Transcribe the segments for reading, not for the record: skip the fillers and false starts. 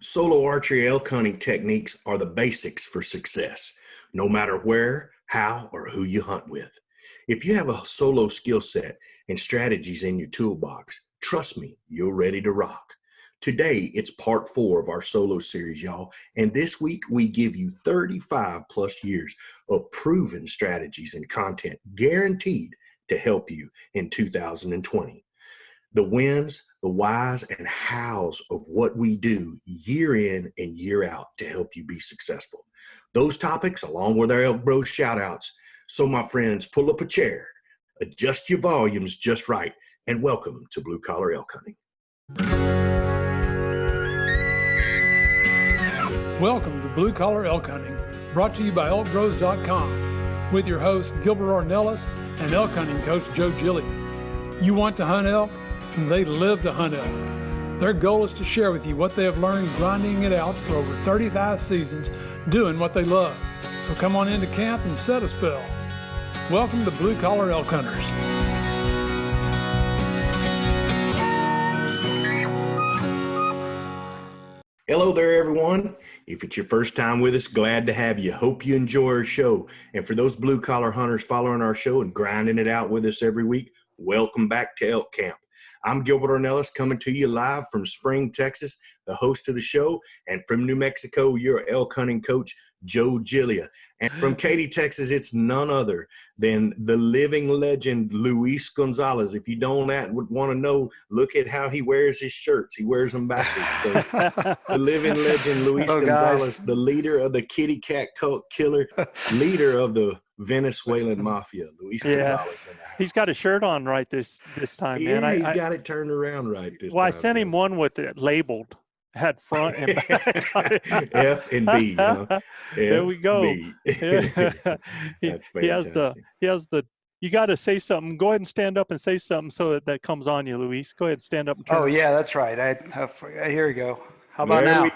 Solo archery elk hunting techniques are the basics for success, no matter where, how, or who you hunt with. If you have a solo skill set and strategies in your toolbox, trust me, you're ready to rock. Today, it's part 4 of our solo series, y'all. And this week, we give you 35 plus years of proven strategies and content guaranteed to help you in 2020. The whens, the whys, and hows of what we do year in and year out to help you be successful. Those topics, along with our ElkBros shout outs. So my friends, pull up a chair, adjust your volumes just right, and welcome to Blue Collar Elk Hunting. Welcome to Blue Collar Elk Hunting, brought to you by ElkBros.com, with your hosts Gilbert Ornelas and elk hunting coach Joe Gilly. You want to hunt elk? They live to hunt elk. Their goal is to share with you what they have learned grinding it out for over 35 seasons, doing what they love. So come on into camp and set a spell. Welcome to Blue Collar Elk Hunters. Hello there, everyone. If it's your first time with us, glad to have you. Hope you enjoy our show. And for those blue collar hunters following our show and grinding it out with us every week, welcome back to Elk Camp. I'm Gilbert Ornelas, coming to you live from Spring, Texas, the host of the show, and from New Mexico, your elk hunting coach, Joe Gilly. And from Katy, Texas, it's none other than the living legend, Luis Gonzalez. If you don't want to know, look at how he wears his shirts. He wears them backwards. So the living legend, Luis Gonzalez, the leader of the kitty cat killer, leader of the Venezuelan mafia, Luis Gonzalez. In the house. He's got a shirt on right this time, man. Yeah, he's got it turned around right this time. Well, I sent him one with it labeled, had front and back. F and B. There we go. That's he has the. You got to say something. Go ahead and stand up and say something so that comes on you, Luis. Go ahead and stand up and turn. Oh yeah, that's right. Here we go. How about now?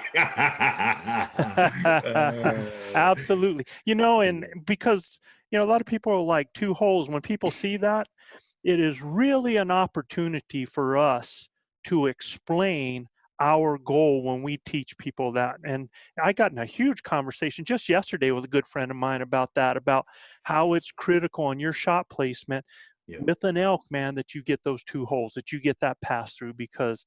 Absolutely. And because, a lot of people are like 2 holes. When people see that, it is really an opportunity for us to explain our goal when we teach people that. And I got in a huge conversation just yesterday with a good friend of mine about that, about how it's critical on your shot placement with an elk, man, that you get those 2 holes, that you get that pass through, because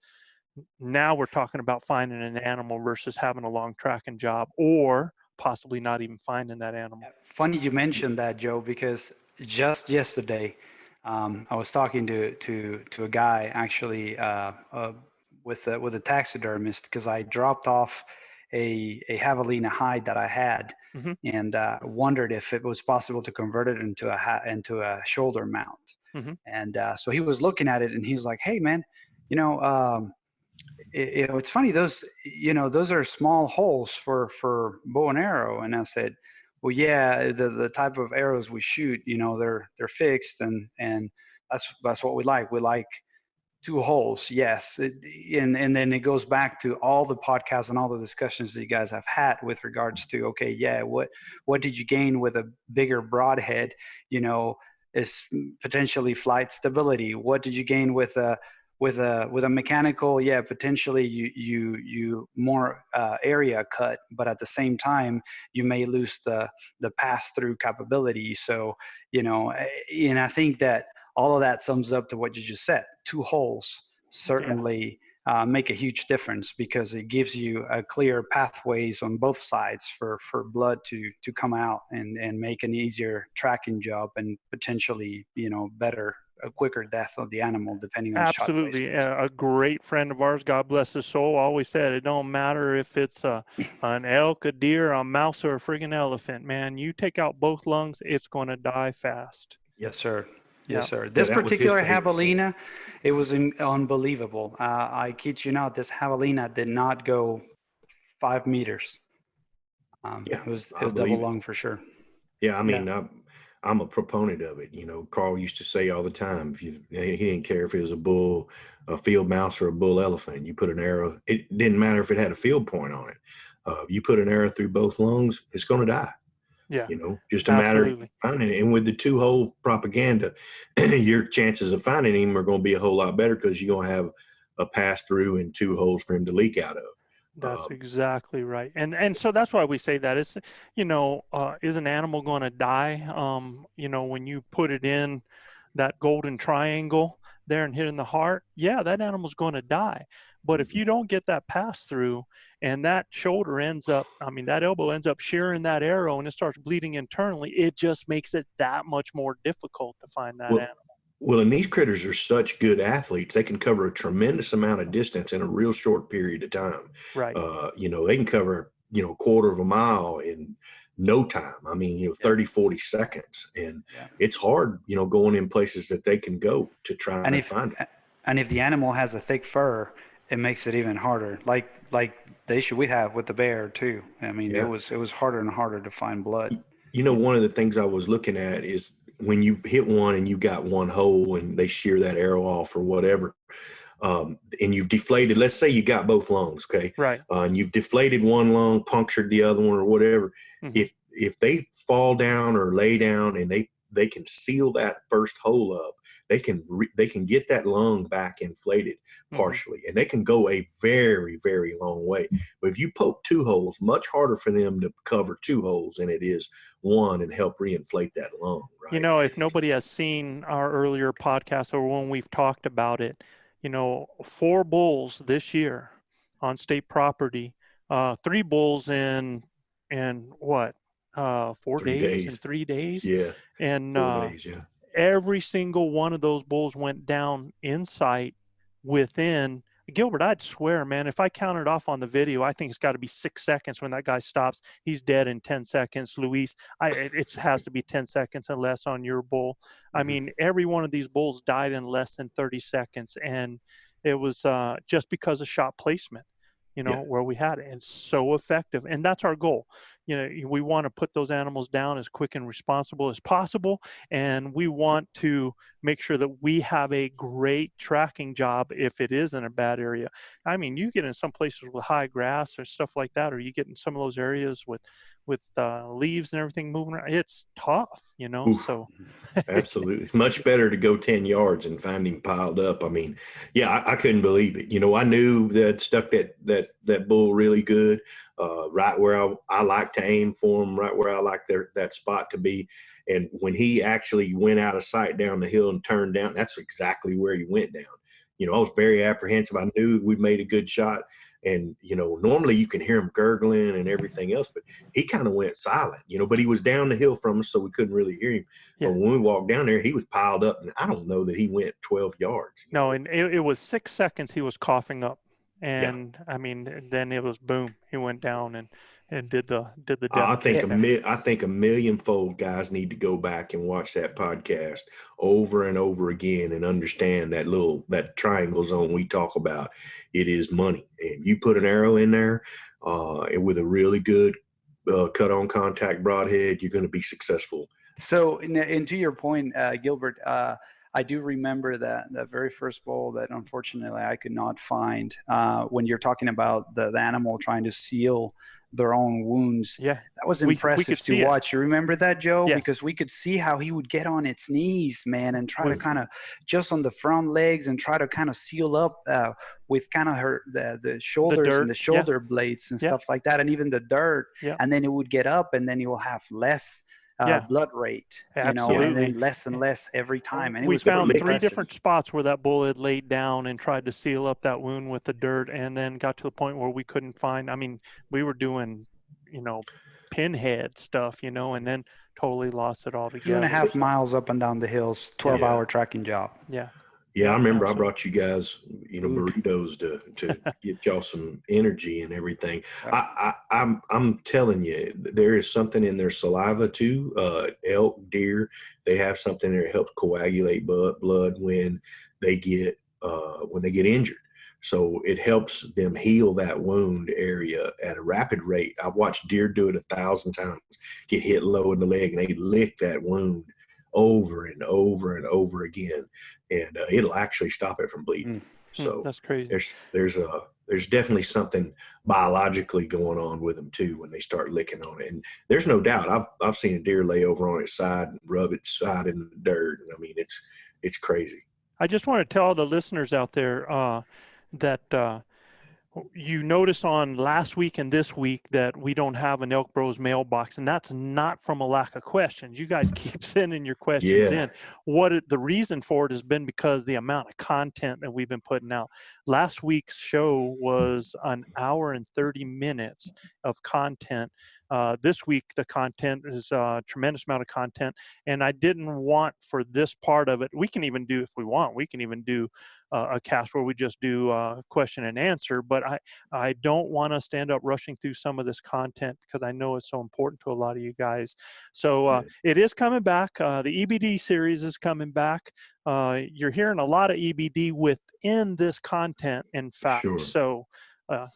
now we're talking about finding an animal versus having a long tracking job, or possibly not even finding that animal. Funny you mentioned that, Joe, because just yesterday, I was talking to a guy actually with a taxidermist, because I dropped off a javelina hide that I had, and wondered if it was possible to convert it into a shoulder mount. And so he was looking at it, and he was like, "Hey, man, it's funny, those are small holes for bow and arrow." And I said, well, yeah, the type of arrows we shoot, they're fixed, and that's what we like. We like 2 holes. Yes. And then it goes back to all the podcasts and all the discussions that you guys have had with regards to, okay, yeah, what did you gain with a bigger broadhead? Is potentially flight stability. What did you gain with a mechanical? Yeah, potentially you more area cut, but at the same time you may lose the pass through capability. So and I think that all of that sums up to what you just said. 2 holes certainly make a huge difference, because it gives you a clear pathways on both sides for blood to come out and make an easier tracking job, and potentially a quicker death of the animal, depending on absolutely. A great friend of ours, God bless his soul, always said, it don't matter if it's an elk, a deer, a mouse, or a friggin' elephant, man. You take out both lungs, it's going to die fast. Yes, sir. Yes, sir. This particular javelina, it was unbelievable. I kid you not, this javelina did not go 5 meters. It was double lung for sure. Yeah, I mean, I'm a proponent of it. Carl used to say all the time, he didn't care if it was a bull, a field mouse, or a bull elephant. You put an arrow, it didn't matter if it had a field point on it. You put an arrow through both lungs, it's going to die. Yeah, just a matter of finding it. And with the 2-hole propaganda, your chances of finding him are going to be a whole lot better, because you're going to have a pass through and 2 holes for him to leak out of. That's exactly right. And so that's why we say that it's, is an animal going to die? When you put it in that golden triangle there and hit in the heart, yeah, that animal's going to die. But if you don't get that pass through and that shoulder that elbow ends up shearing that arrow and it starts bleeding internally, it just makes it that much more difficult to find that animal. Well, and these critters are such good athletes. They can cover a tremendous amount of distance in a real short period of time. Right. They can cover, a quarter of a mile in no time. 30, 40 seconds. And it's hard, going in places that they can go to try and find it. And if the animal has a thick fur, it makes it even harder. Like the issue we have with the bear too. It was harder and harder to find blood. One of the things I was looking at is when you hit one and you got one hole and they shear that arrow off or whatever, and you've deflated, let's say you got both lungs, okay? Right. And you've deflated one lung, punctured the other one or whatever. Mm-hmm. If they fall down or lay down and they can seal that first hole up, they can get that lung back inflated partially, and they can go a very, very long way. But if you poke two holes, much harder for them to cover two holes than it is one and help reinflate that lung. Right? If nobody has seen our earlier podcast or when we've talked about it, 4 bulls this year on state property, 3 bulls in what? 4 days and 3 days. Yeah. And 4 days, yeah. Every single one of those bulls went down in sight within, Gilbert, I'd swear, man, if I counted off on the video, I think it's got to be 6 seconds when that guy stops. He's dead in 10 seconds. Luis, it has to be 10 seconds and less on your bull. Mm-hmm. Every one of these bulls died in less than 30 seconds. And it was just because of shot placement, where we had it. And so effective. And that's our goal. We want to put those animals down as quick and responsible as possible. And we want to make sure that we have a great tracking job if it is in a bad area. You get in some places with high grass or stuff like that, or you get in some of those areas with leaves and everything moving around. It's tough, Oof. So absolutely. It's much better to go 10 yards and find him piled up. I couldn't believe it. I knew that stuck that bull really good, right where I like to aim for him, right where I like that spot to be. And when he actually went out of sight down the hill and turned down, that's exactly where he went down. I was very apprehensive. I knew we made a good shot. And, normally you can hear him gurgling and everything else, but he kind of went silent, but he was down the hill from us, so we couldn't really hear him. Yeah. But when we walked down there, he was piled up, and I don't know that he went 12 yards. No, and it was 6 seconds he was coughing up. And then it was boom, he went down and did the death. I think a millionfold guys need to go back and watch that podcast over and over again and understand that triangle zone we talk about. It is money. If you put an arrow in there with a really good cut on contact broadhead, you're going to be successful. So, and to your point, Gilbert, I do remember that very first bull that unfortunately I could not find when you're talking about the animal trying to seal their own wounds. Yeah, that was impressive to watch. You remember that, Joe? Yes. Because we could see how he would get on its knees, man, and try to kind of just on the front legs and try to kind of seal up with kind of the shoulders and the shoulder blades and stuff like that, and even the dirt. Yeah. And then it would get up, and then you will have less blood rate, and then less and less every time. And we found 3 different spots where that bull had laid down and tried to seal up that wound with the dirt, and then got to the point where we couldn't find. We were doing, pinhead stuff, and then totally lost it all together. 2.5 miles up and down the hills, 12-hour tracking job. Yeah. Yeah, I remember I brought you guys, burritos to get y'all some energy and everything. I'm telling you, there is something in their saliva too. Elk, deer, they have something that helps coagulate blood when they get injured. So it helps them heal that wound area at a rapid rate. I've watched deer do it 1,000 times, get hit low in the leg, and they lick that wound over and over and over again, and it'll actually stop it from bleeding. So that's crazy. There's definitely something biologically going on with them too when they start licking on it. And there's no doubt I've seen a deer lay over on its side and rub its side in the dirt. It's crazy. I just want to tell the listeners out there that You notice on last week and this week that we don't have an ElkBros mailbox, and that's not from a lack of questions. You guys keep sending your questions in. The reason for it has been because the amount of content that we've been putting out. Last week's show was an hour and 30 minutes of content. This week, the content is a tremendous amount of content, and I didn't want for this part of it. We can even do, if we want, we can even do a cast where we just do question and answer, but I don't want us to end up rushing through some of this content because I know it's so important to a lot of you guys. So it is coming back. The EBD series is coming back. You're hearing a lot of EBD within this content, in fact. Sure. So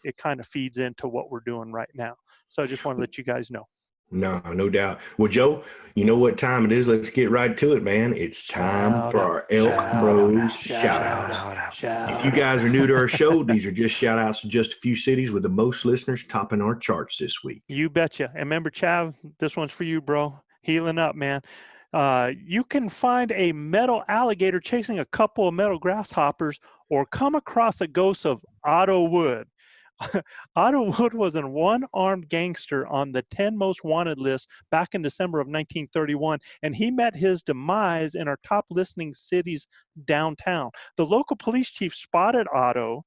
it kind of feeds into what we're doing right now. So I just want to let you guys know. No doubt. Well, Joe, you know what time it is. Let's get right to it, man. It's time for our ElkBros shout outs. If you guys are new to our show, these are just shout outs to just a few cities with the most listeners topping our charts this week. You betcha. And remember, Chav, this one's for you, bro. Healing up, man. You can find a metal alligator chasing a couple of metal grasshoppers or come across a ghost of Otto Wood. Otto Wood was a one-armed gangster on the 10 most wanted list back in December of 1931, and he met his demise in our top listening cities downtown. The local police chief spotted Otto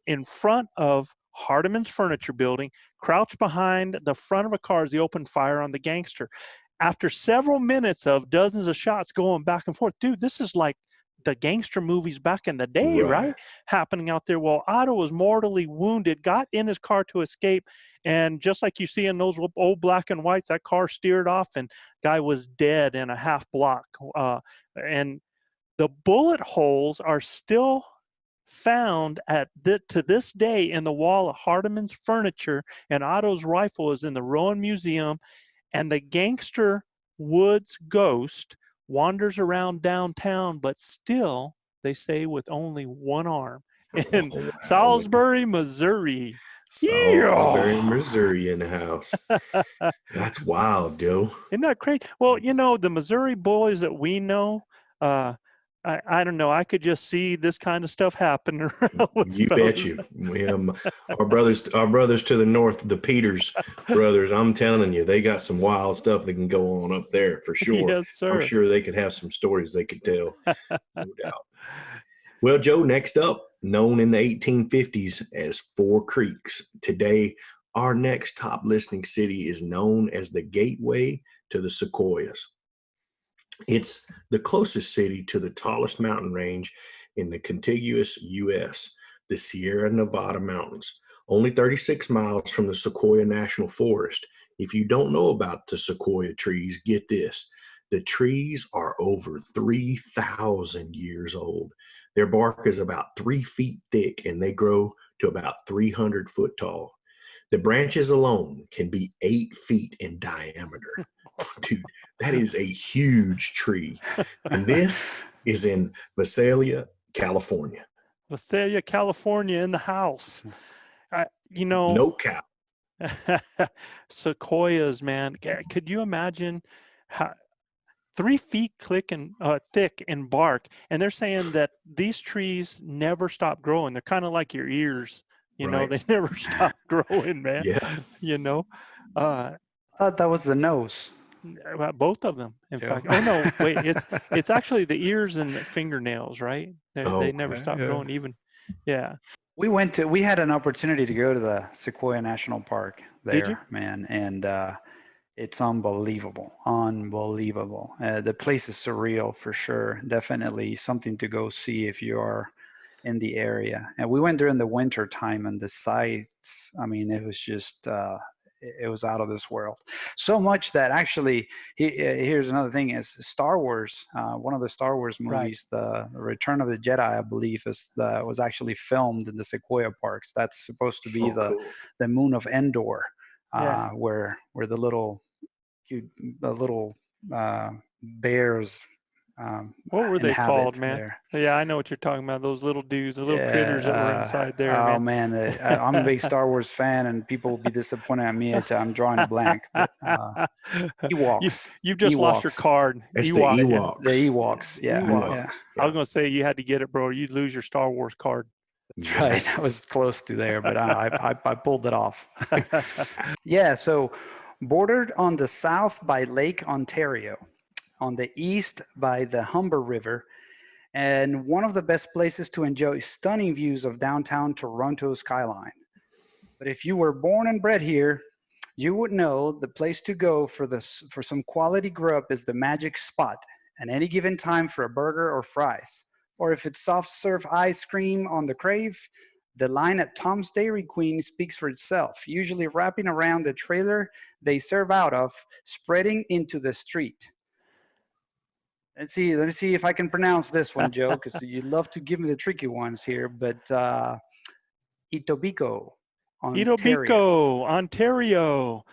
in front of Hardeman's Furniture Building, crouched behind the front of a car as he opened fire on the gangster. After several minutes of dozens of shots going back and forth, dude, this is like the gangster movies back in the day, right? Happening out there. Well, Otto was mortally wounded, got in his car to escape, and just like you see in those old black and whites, that car steered off and guy was dead in a half block. And the bullet holes are still found to this day in the wall of Hardeman's Furniture, and Otto's rifle is in the Rowan Museum, and the gangster Woods ghost wanders around downtown, but still, they say, with only one arm in Salisbury, Missouri. Salisbury, Missouri in the house. That's wild, Joe. Isn't that crazy? Well, you know, the Missouri boys that we know, I don't know. I could just see this kind of stuff happening. You bet you. Our brothers to the north, the Peters brothers. I'm telling you, they got some wild stuff that can go on up there for sure. Yes, sir. I'm sure they could have some stories they could tell, no doubt. Well, Joe, next up, known in the 1850s as Four Creeks, today our next top listening city is known as the gateway to the Sequoias. It's the closest city to the tallest mountain range in the contiguous U.S., the Sierra Nevada mountains, only 36 miles from the Sequoia National Forest. If you don't know about the Sequoia trees, get this. The trees are over 3,000 years old. Their bark is about 3 feet thick, and they grow to about 300 foot tall. The branches alone can be 8 feet in diameter. Dude, that is a huge tree. And this is in Visalia, California. Visalia, California in the house. No cow. Sequoias, man. Could you imagine how 3 feet thick in bark? And they're saying that these trees never stop growing. They're kind of like your ears. You know, they never stop growing, man. Yeah. You know, I thought that was the nose. Both of them, in fact. Oh no, wait, it's actually the ears and the fingernails, right? They never stop growing even. Yeah. We had an opportunity to go to the Sequoia National Park there, Did you? man, and it's unbelievable. The place is surreal for sure. Definitely something to go see if you are in the area. And we went during the winter time, and the sights, I mean, it was just it was out of this world. So much that actually, here's another thing: is Star Wars. One of the Star Wars movies, The Return of the Jedi, I believe, was actually filmed in the Sequoia Parks. That's supposed to be the moon of Endor, where the little bears. What were they called, man? There. Yeah, I know what you're talking about. Those little dudes, the little critters that were inside there. Oh man, I'm a big Star Wars fan, and people will be disappointed at me. I'm drawing a blank. But, Ewoks. You've just lost your card. It's Ewoks. The Ewoks. The Ewoks. Yeah. I was gonna say you had to get it, bro. You'd lose your Star Wars card. That's right. I was close to there, but I pulled it off. Yeah, so bordered on the south by Lake Ontario, on the east by the Humber River, and one of the best places to enjoy stunning views of downtown Toronto's skyline. But if you were born and bred here, you would know the place to go for some quality grub is the Magic Spot at any given time for a burger or fries. Or if it's soft serve ice cream on the Crave, the line at Tom's Dairy Queen speaks for itself, usually wrapping around the trailer they serve out of, spreading into the street. Let me see if I can pronounce this one, Joe, because you love to give me the tricky ones here. But Etobicoke, Etobicoke, Ontario.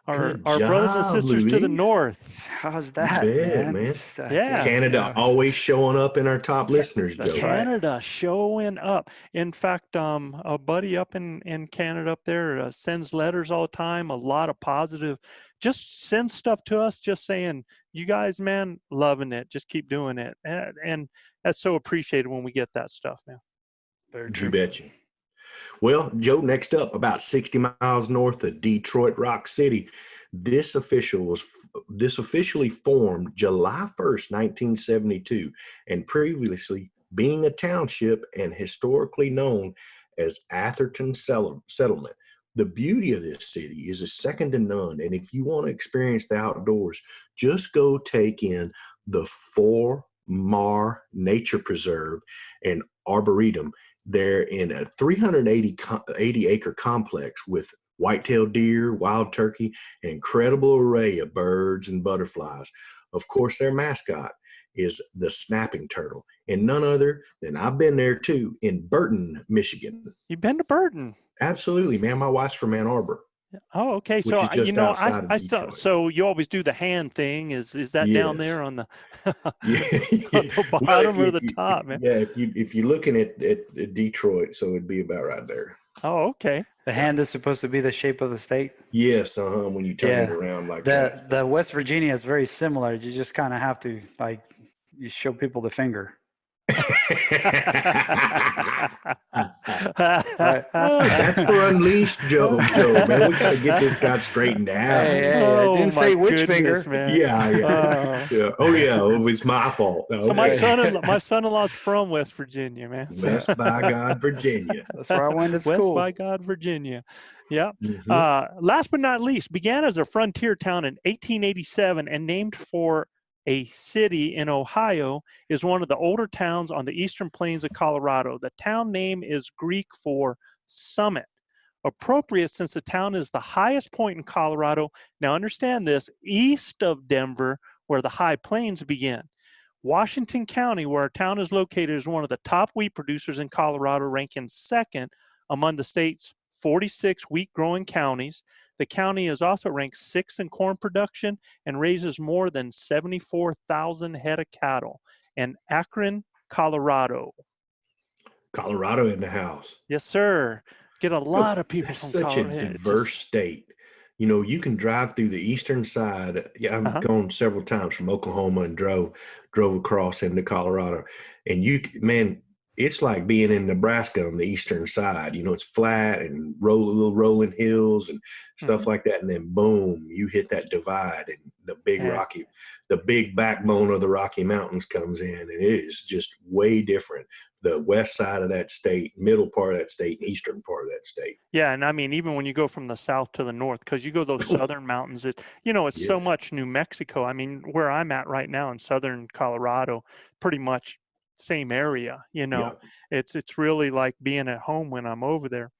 Our Good brothers and job, sisters to the Luis. north. How's that, man? Yeah. Canada always showing up in our top listeners, Joe. Canada showing up. In fact, a buddy up in Canada up there sends letters all the time, a lot of positive, just sends stuff to us, just saying, you guys, man, loving it. Just keep doing it. And that's so appreciated when we get that stuff, man. Very true. You betcha. Well, Joe, next up, about 60 miles north of Detroit Rock City, this officially formed July 1st, 1972, and previously being a township and historically known as Atherton Settlement. The beauty of this city is second to none, and if you want to experience the outdoors, just go take in the Four Mar Nature Preserve and Arboretum. They're in a 380-acre complex with white-tailed deer, wild turkey, an incredible array of birds and butterflies. Of course, their mascot is the snapping turtle, and none other than I've been there too, in Burton, Michigan. You've been to Burton? Absolutely, man. My wife's from Ann Arbor. Oh, okay. So I still, so you always do the hand thing. Is that down there on the, on the bottom or the top, man? Yeah, if you're looking at Detroit, so it'd be about right there. Oh, okay. The hand is supposed to be the shape of the state. Yes, when you turn it around like that. The West Virginia is very similar. You just kind of have to you show people the finger. That's for Unleashed, Joe. Man, we gotta get this guy straightened out. Hey, I didn't say which finger, man. Yeah. Oh yeah, it was my fault. So my son-in-law's from West Virginia, man. West by God, Virginia. That's where I went to school. West by God, Virginia. Yeah. Mm-hmm. Last but not least, began as a frontier town in 1887 and named for a city in Ohio, is one of the older towns on the eastern plains of Colorado. The town name is Greek for summit, appropriate since the town is the highest point in Colorado. Now understand this, east of Denver, where the high plains begin. Washington County, where our town is located, is one of the top wheat producers in Colorado, ranking second among the state's 46 wheat-growing counties. The county is also ranked sixth in corn production and raises more than 74,000 head of cattle. And Akron, Colorado. Colorado in the house. Yes, sir. Get a lot of people from Colorado. Such a diverse state. You know, you can drive through the eastern side. Yeah, I've gone several times from Oklahoma and drove across into Colorado. And it's like being in Nebraska on the eastern side. You know, it's flat and little rolling hills and stuff like that. And then boom, you hit that divide and the big backbone of the Rocky Mountains comes in, and it is just way different. The west side of that state, middle part of that state, and eastern part of that state. Yeah, and I mean, even when you go from the south to the north, because you go those southern mountains, it's so much New Mexico. I mean, where I'm at right now in southern Colorado, pretty much same area. It's really like being at home when I'm over there.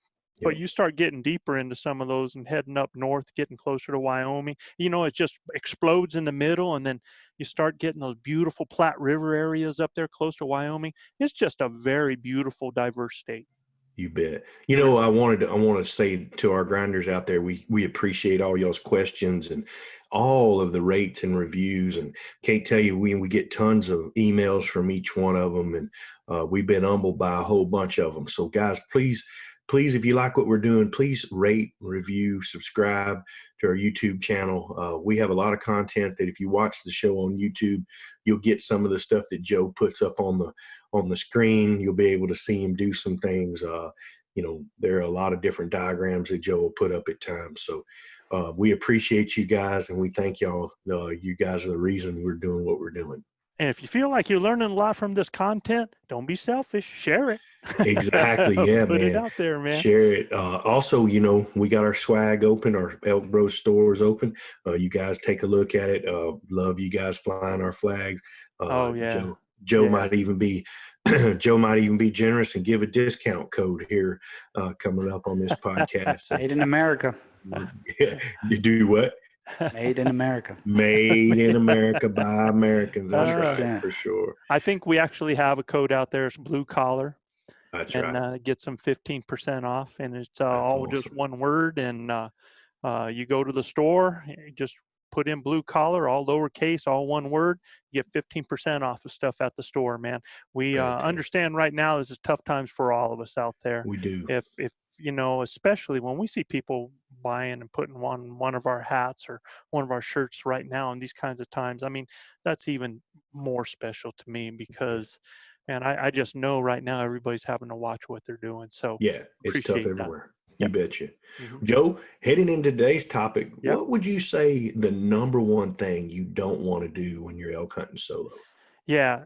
But you start getting deeper into some of those and heading up north, getting closer to Wyoming, it just explodes in the middle, and then you start getting those beautiful Platte River areas up there close to Wyoming. It's just a very beautiful, diverse state. You bet. I want to say to our grinders out there, we appreciate all y'all's questions and all of the rates and reviews, and can't tell you, we get tons of emails from each one of them, and we've been humbled by a whole bunch of them. So guys, please please, if you like what we're doing, please rate, review, subscribe to our YouTube channel. We have a lot of content that if you watch the show on YouTube, you'll get some of the stuff that Joe puts up on the screen. You'll be able to see him do some things. There are a lot of different diagrams that Joe will put up at times. So we appreciate you guys, and we thank y'all. You guys are the reason we're doing what we're doing. And if you feel like you're learning a lot from this content, don't be selfish. Share it. Exactly. Yeah, Put man. it out there, man. Share it. Also, we got our swag open, our ElkBros stores open. You guys take a look at it. Love you guys flying our flags. Oh yeah. Joe might even be generous and give a discount code here coming up on this podcast. Made in America. You do what? Made in America. Made in America by Americans. That's right, for sure. I think we actually have a code out there. It's blue collar. That's right. And get some 15% off. And it's all awesome. Just one word. And you go to the store, you just put in blue collar, all lowercase, all one word. You get 15% off of stuff at the store, man. We understand right now this is tough times for all of us out there. We do. If especially when we see people buying and putting on one of our hats or one of our shirts right now in these kinds of times, I mean, that's even more special to me because, man, I just know right now everybody's having to watch what they're doing. So yeah, it's tough everywhere. You betcha. Mm-hmm. Joe, heading into today's topic, what would you say the number one thing you don't want to do when you're elk hunting solo? Yeah.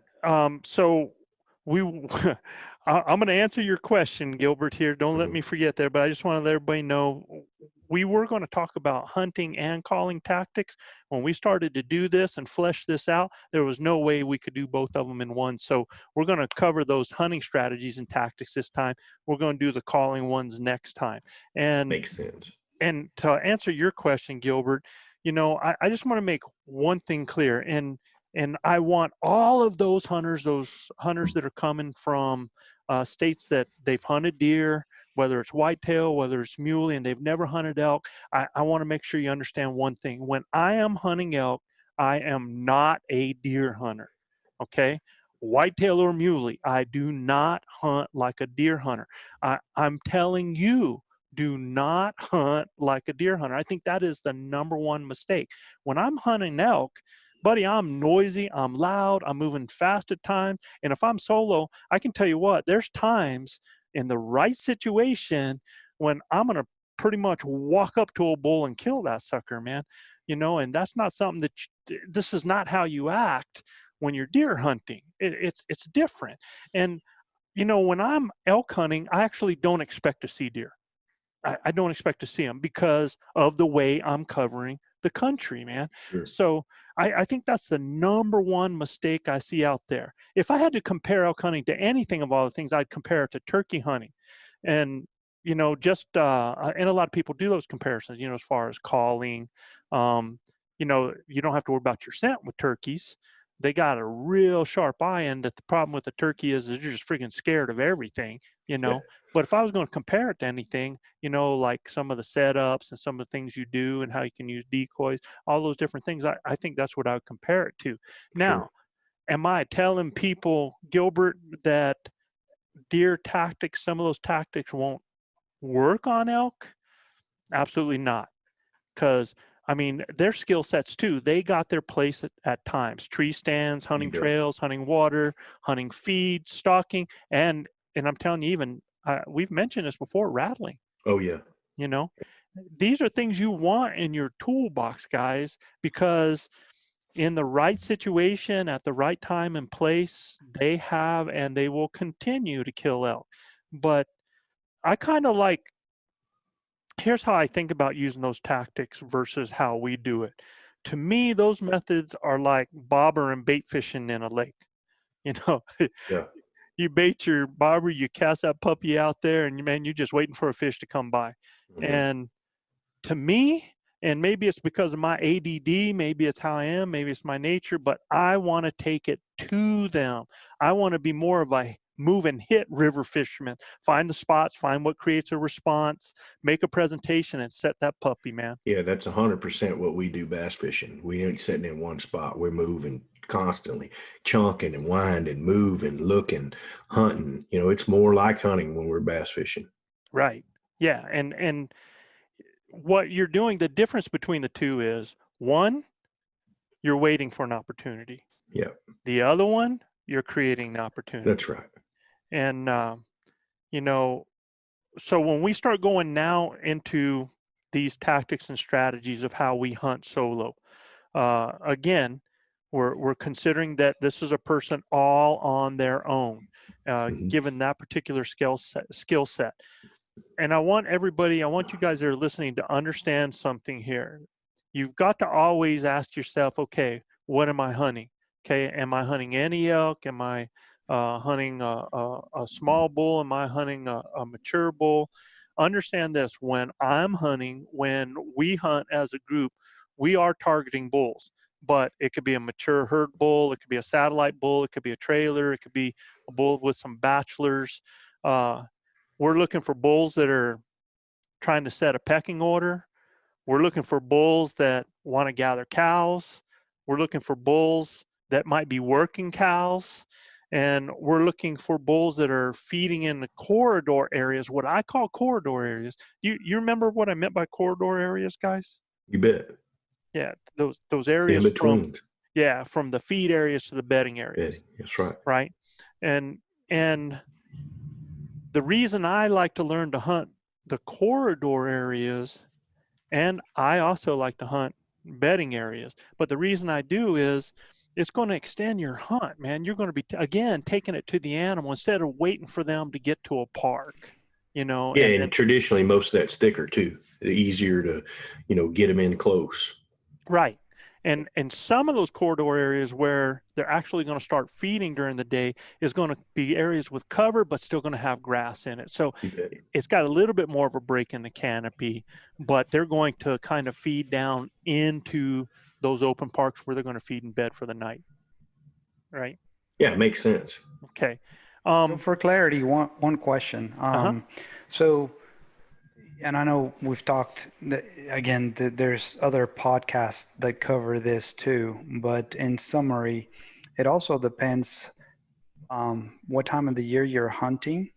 So I'm going to answer your question, Gilbert, here. Don't let me forget there, but I just want to let everybody know we were going to talk about hunting and calling tactics. When we started to do this and flesh this out, there was no way we could do both of them in one. So we're going to cover those hunting strategies and tactics this time. We're going to do the calling ones next time. And makes sense. And to answer your question, Gilbert, I just want to make one thing clear. And I want all of those hunters that are coming from states that they've hunted deer, whether it's whitetail, whether it's muley, and they've never hunted elk. I want to make sure you understand one thing. When I am hunting elk, I am not a deer hunter, okay? Whitetail or muley, I do not hunt like a deer hunter. I'm telling you, do not hunt like a deer hunter. I think that is the number one mistake. When I'm hunting elk, buddy, I'm noisy, I'm loud, I'm moving fast at times. And if I'm solo, I can tell you what, there's times in the right situation when I'm going to pretty much walk up to a bull and kill that sucker, man. And that's not something that this is not how you act when you're deer hunting. It's different. And, when I'm elk hunting, I actually don't expect to see deer. I don't expect to see them because of the way I'm covering the country, man. Sure. So I think that's the number one mistake I see out there. If I had to compare elk hunting to anything of all the things, I'd compare it to turkey hunting. And, and a lot of people do those comparisons, as far as calling, you don't have to worry about your scent with turkeys. They got a real sharp eye, and the problem with the turkey is you're just freaking scared of everything, Yeah. But if I was going to compare it to anything, like some of the setups and some of the things you do and how you can use decoys, all those different things, I think that's what I would compare it to. Now, am I telling people, Gilbert, that deer tactics, some of those tactics won't work on elk? Absolutely not. Because their skill sets too. They got their place at times. Tree stands, hunting trails, hunting water, hunting feed, stalking, and I'm telling you, even we've mentioned this before, rattling. Oh yeah. These are things you want in your toolbox, guys, because in the right situation, at the right time and place, they have and they will continue to kill elk. But I kind of here's how I think about using those tactics versus how we do it. To me, those methods are like bobber and bait fishing in a lake. Yeah. You bait your bobber, you cast that puppy out there, and you're just waiting for a fish to come by. Mm-hmm. And to me, and maybe it's because of my ADD, maybe it's how I am, maybe it's my nature, but I want to take it to them. I want to be more of a move and hit river fisherman. Find the spots, find what creates a response, make a presentation, and set that puppy, man. Yeah, that's 100% what we do bass fishing. We ain't sitting in one spot. We're moving constantly, chunking and winding, moving, looking, hunting. It's more like hunting when we're bass fishing. Right. Yeah. And what you're doing, the difference between the two is, one, you're waiting for an opportunity. Yeah. The other one, you're creating the opportunity. That's right. And, you know, so when we start going now into these tactics and strategies of how we hunt solo, again, we're considering that this is a person all on their own, given that particular skill set. And I want you guys that are listening to understand something here. You've got to always ask yourself, okay, what am I hunting? Okay, am I hunting any elk? Am I hunting a small bull? Am I hunting a mature bull? Understand this: when we hunt as a group, we are targeting bulls. But it could be a mature herd bull, it could be a satellite bull, it could be a trailer, it could be a bull with some bachelors. We're looking for bulls that are trying to set a pecking order. We're looking for bulls that want to gather cows. We're looking for bulls that might be working cows. And we're looking for bulls that are feeding in the corridor areas, what I call corridor areas. You remember what I meant by corridor areas, guys? You bet. Yeah, those areas in between. from the feed areas to the bedding areas. That's right. Right. And the reason I like to learn to hunt the corridor areas, and I also like to hunt bedding areas, but the reason I do is it's going to extend your hunt, man. You're going to be, again, taking it to the animal instead of waiting for them to get to a park, you know. Yeah, and traditionally most of that's thicker too. Easier to, get them in close. Right. And some of those corridor areas where they're actually going to start feeding during the day is going to be areas with cover, but still going to have grass in it. So it's got a little bit more of a break in the canopy, but they're going to kind of feed down into those open parks where they're going to feed in bed for the night. Right? Yeah, it makes sense. Okay. For clarity, one question. So, and I know we've talked, again, there's other podcasts that cover this too, but in summary, it also depends what time of the year you're hunting.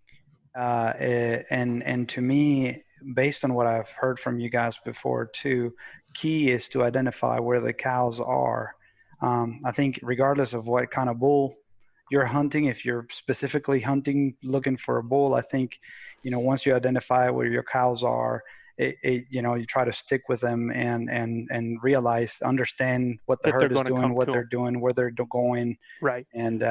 And to me, based on what I've heard from you guys before too, key is to identify where the cows are. I think regardless of what kind of bull you're hunting, if you're specifically hunting, looking for a bull, I think, once you identify where your cows are, you try to stick with them and understand what the herd is doing, what they're doing, where they're going. Right. And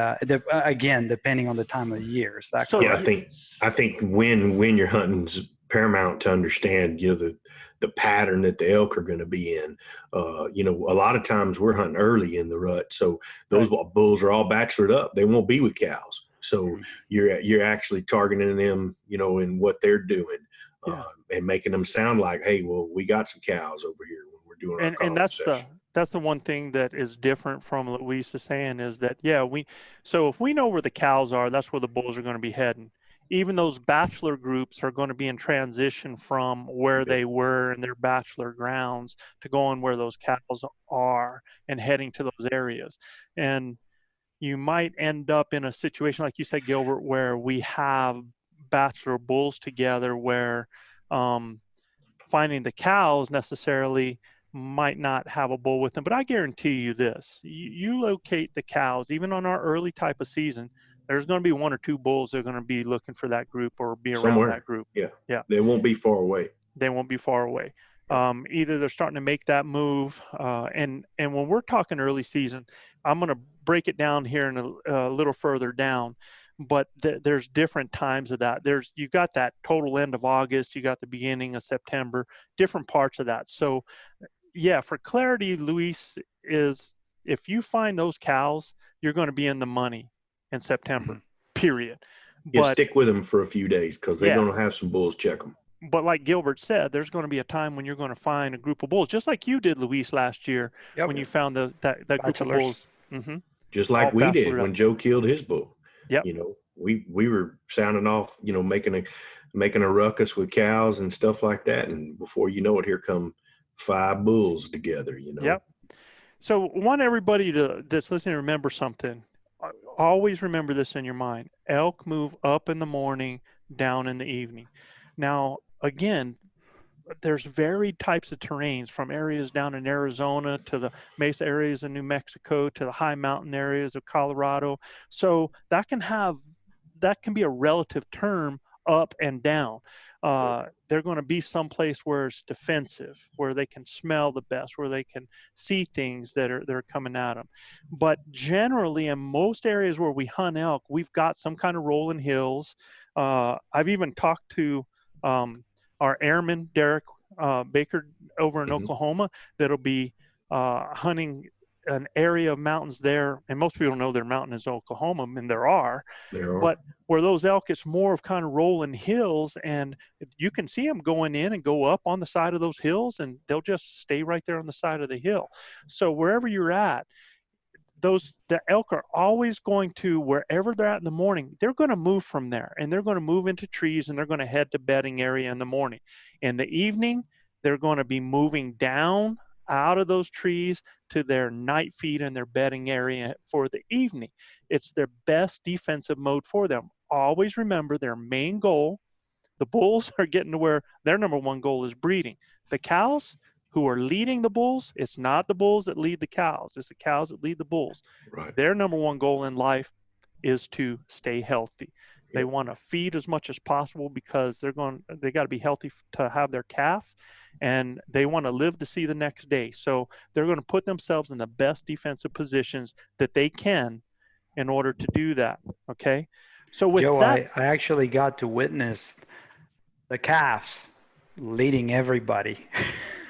again, depending on the time of the year. Is that correct? Yeah, I think when you're hunting is paramount to understand, the pattern that the elk are going to be in. A lot of times we're hunting early in the rut, so those bulls are all bachelored up. They won't be with cows. So you're actually targeting them, in what they're doing, and making them sound like, hey, well, we got some cows over here when we're doing our calling session. That's the one thing that is different from what Luis is saying is that, so if we know where the cows are, that's where the bulls are going to be heading. Even those bachelor groups are going to be in transition from where they were in their bachelor grounds to going where those cows are and heading to those areas. And you might end up in a situation, like you said, Gilbert, where we have bachelor bulls together where finding the cows necessarily might not have a bull with them. But I guarantee you this, you locate the cows, even on our early type of season, there's going to be one or two bulls that are going to be looking for that group or be around that group. Yeah. They won't be far away. Either they're starting to make that move. And when we're talking early season, I'm going to break it down here in a little further down, but there's different times of that. You got that total end of August, you got the beginning of September, different parts of that. So for clarity, Luis, is if you find those cows, you're going to be in the money in September, period. But stick with them for a few days because they're going to have some bulls check them. But like Gilbert said, there's going to be a time when you're going to find a group of bulls, just like you did, Luis, last year when you found that group of bulls. Mm-hmm. Just like we did when Joe killed his bull. Yep. We were sounding off, making a ruckus with cows and stuff like that, and before you know it, here come 5 bulls together. Yep. So I want everybody that's listening to remember something. Always remember this in your mind. Elk move up in the morning, down in the evening. Now, again, there's varied types of terrains, from areas down in Arizona to the mesa areas in New Mexico to the high mountain areas of Colorado. So that can be a relative term, up and down. They're going to be someplace where it's defensive, where they can smell the best, where they can see things that are coming at them. But generally, in most areas where we hunt elk, we've got some kind of rolling hills. I've even talked to our airman, Derek Baker, over in Oklahoma, that'll be hunting an area of mountains there. And most people know their mountain is Oklahoma, and there are. But where those elk, it's more of kind of rolling hills, and you can see them going in and go up on the side of those hills, and they'll just stay right there on the side of the hill. So wherever you're at, the elk are always going to, wherever they're at in the morning, they're going to move from there, and they're going to move into trees, and they're going to head to bedding area in the morning. In the evening, they're going to be moving down out of those trees to their night feed and their bedding area for the evening. It's their best defensive mode for them. Always remember their main goal. The bulls are getting to where their number one goal is breeding. The cows who are leading the bulls, it's not the bulls that lead the cows, it's the cows that lead the bulls. Right. Their number one goal in life is to stay healthy. They want to feed as much as possible because they got to be healthy to have their calf, and they want to live to see the next day. So they're going to put themselves in the best defensive positions that they can in order to do that. Okay. So with Joe, that, I actually got to witness the calves leading everybody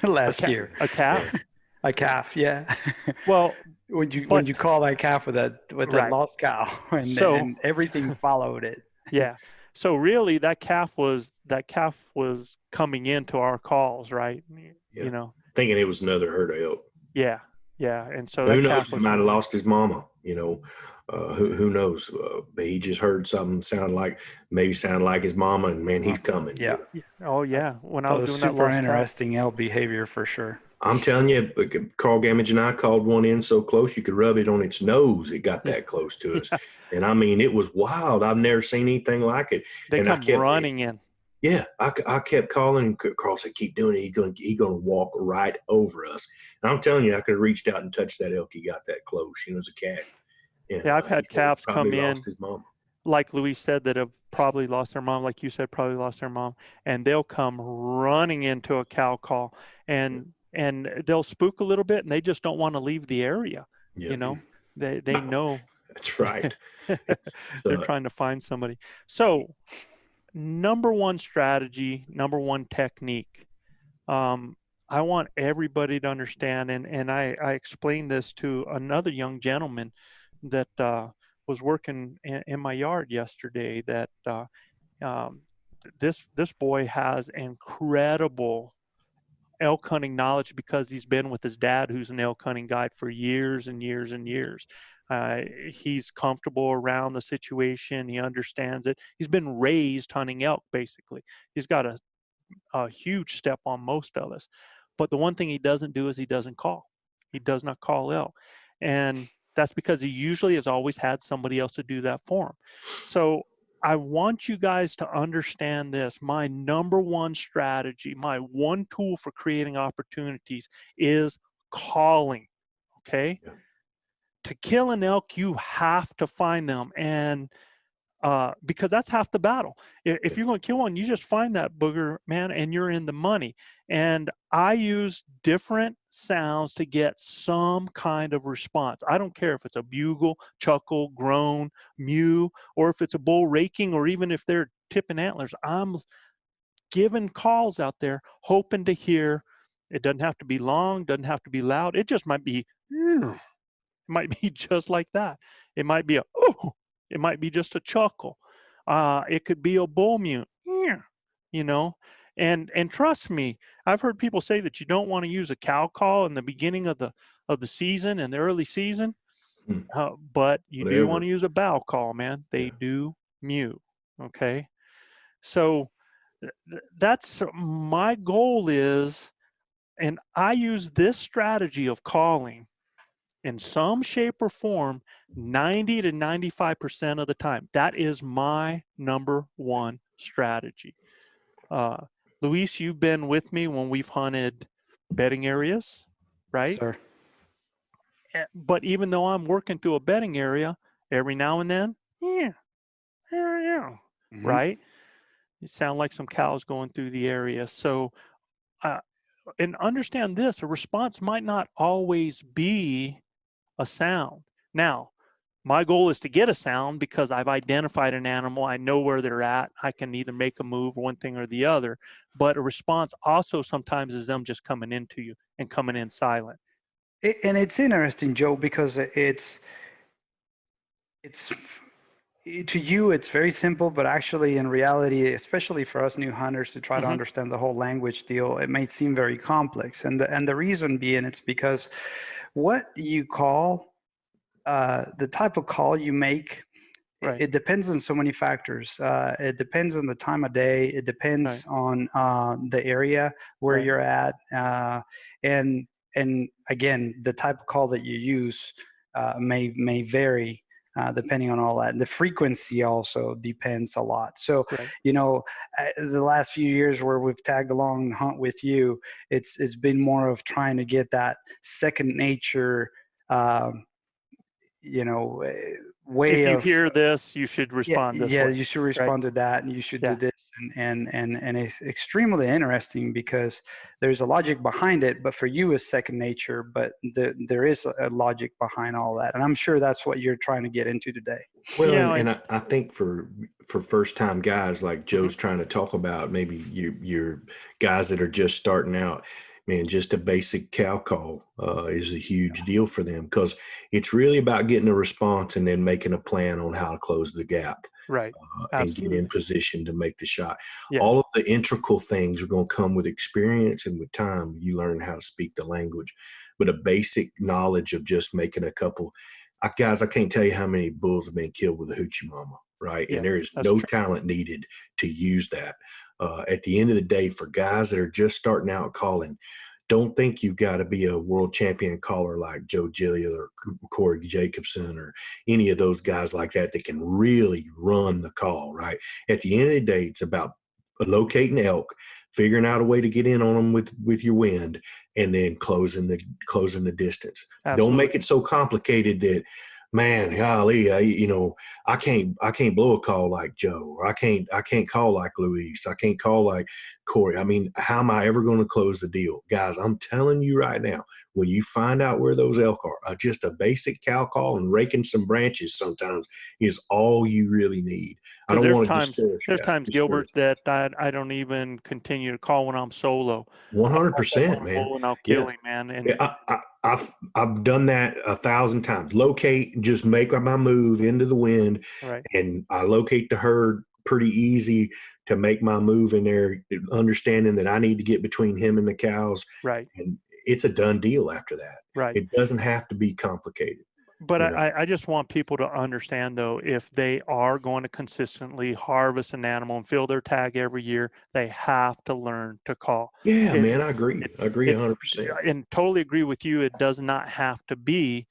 last year. A calf? A calf, yeah. Well, when you call that calf with that right. lost cow, and everything followed it. Yeah. So really, that calf was coming into our calls, right? Yeah. You know, Thinking it was another herd of elk. Yeah. And so who that knows? calf He was might have lost his mama. Who knows? But he just heard something sound like his mama, and man, he's coming. Yeah. Oh yeah. When I was doing that super lost interesting elk behavior for sure. I'm telling you, Carl Gamage and I called one in so close you could rub it on its nose. It got that close to us. And I mean, it was wild. I've never seen anything like it. They come running in. Yeah, I kept calling, and Carl said, "Keep doing it. He's gonna walk right over us." And I'm telling you, I could have reached out and touched that elk. He got that close. It's a cat. Yeah, I've had calves come in, lost his mom. like Luis said, that have probably lost their mom, like you said, probably lost their mom, and they'll come running into a cow call, and they'll spook a little bit, and they just don't want to leave the area. Yeah. They know. That's right. They're trying to find somebody. So number one strategy, number one technique. I want everybody to understand, and I explained this to another young gentleman that was working in my yard yesterday, that this boy has incredible elk hunting knowledge because he's been with his dad, who's an elk hunting guide for years and years and years. He's comfortable around the situation. He understands it. He's been raised hunting elk, basically. He's got a huge step on most of us. But the one thing he doesn't do is he doesn't call. He does not call elk. And that's because he usually has always had somebody else to do that for him. So I want you guys to understand this. My number one strategy, my one tool for creating opportunities is calling. Okay? Yeah. To kill an elk, you have to find them. And because that's half the battle. If you're going to kill one, you just find that booger, man, and you're in the money. And I use different sounds to get some kind of response. I don't care if it's a bugle, chuckle, groan, mew, or if it's a bull raking, or even if they're tipping antlers. I'm giving calls out there, hoping to hear. It doesn't have to be long, doesn't have to be loud. It just might be, it might be just like that. It might be it might be just a chuckle. It could be a bull mew, and trust me, I've heard people say that you don't want to use a cow call in the beginning of the season and the early season, but you do want to use a bow call, man. They do mew. Okay. So that's my goal is, and I use this strategy of calling in some shape or form 90 to 95% of the time. That is my number one strategy. Luis, you've been with me when we've hunted bedding areas, right? Sir. But even though I'm working through a bedding area, every now and then, yeah, Mhm. right? You sound like some cows going through the area. So, and understand this, a response might not always be a sound. Now, my goal is to get a sound because I've identified an animal. I know where they're at. I can either make a move, one thing or the other. But a response also sometimes is them just coming into you and coming in silent. And it's interesting, Joe, because it's to you it's very simple, but actually in reality, especially for us new hunters to try to understand the whole language deal, it may seem very complex. And the reason being, it's because what you call the type of call you make, Right. it depends on so many factors. It depends on the time of day. It depends on the area where you're at, and again, the type of call that you use may vary depending on all that. And the frequency also depends a lot. So, you know, the last few years where we've tagged along and hunt with you, it's been more of trying to get that second nature. You know, way if you of hear this, you should respond this way. you should respond to that, and you should do this, and it's extremely interesting because there's a logic behind it, but for you it's second nature, but there is a logic behind all that, and I'm sure that's what you're trying to get into today. Well, and I think for first time guys like Joe's trying to talk about, maybe your guys that are just starting out, man, just a basic cow call is a huge deal for them, because it's really about getting a response and then making a plan on how to close the gap, and get in position to make the shot. All of the integral things are going to come with experience, and with time you learn how to speak the language. But a basic knowledge of just making a couple, guys, I can't tell you how many bulls have been killed with a hoochie mama, right? And there is no talent needed to use that. At the end of the day, for guys that are just starting out calling, don't think you've got to be a world champion caller like Joe Gilliam or Corey Jacobson or any of those guys like that that can really run the call, right? At the end of the day, it's about locating elk, figuring out a way to get in on them with your wind, and then closing the distance. Don't make it so complicated that, man, golly, I can't blow a call like Joe, or I can't call like Luis, I can't call like Corey. I mean, how am I ever going to close the deal? Guys, I'm telling you right now, when you find out where those elk are, just a basic cow call and raking some branches sometimes is all you really need. I don't want to discourage. There's times, Gilbert, that I don't even continue to call when I'm solo. 100%, man. And I'll kill him, man. And I've done that 1,000 times. Locate and just make my move into the wind, and I locate the herd pretty easy to make my move in there, understanding that I need to get between him and the cows. And it's a done deal after that. It doesn't have to be complicated. But I just want people to understand, though, if they are going to consistently harvest an animal and fill their tag every year, they have to learn to call. Yeah, man, I agree. I agree 100%. And totally agree with you. It does not have to be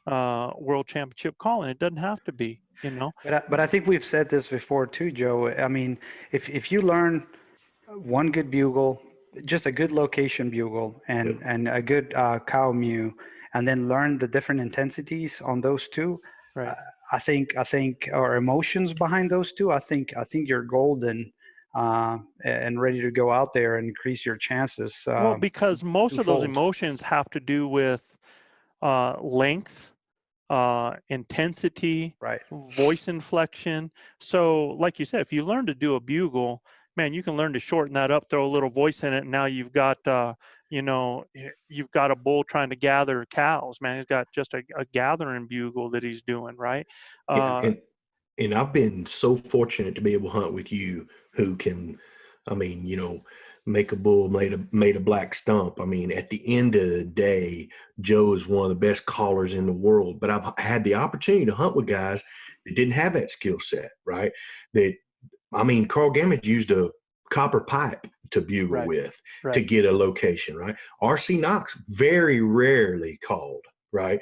world championship calling. It doesn't have to be, you know. But I think we've said this before too, Joe. I mean, if you learn one good bugle, just a good location bugle, and a good cow mew, and then learn the different intensities on those two, I think our emotions behind those two, I think you're golden and ready to go out there and increase your chances. Well, because most of those emotions have to do with length, intensity, voice inflection. So like you said, if you learn to do a bugle, man, you can learn to shorten that up, throw a little voice in it, and now you've got you've got a bull trying to gather cows, man. He's got just a gathering bugle that he's doing, right? And I've been so fortunate to be able to hunt with you, who can, make a bull made a black stump. I mean, at the end of the day, Joe is one of the best callers in the world. But I've had the opportunity to hunt with guys that didn't have that skill set, right? Carl Gammage used a copper pipe to bugle with to get a location, right? R.C. Knox very rarely called, right?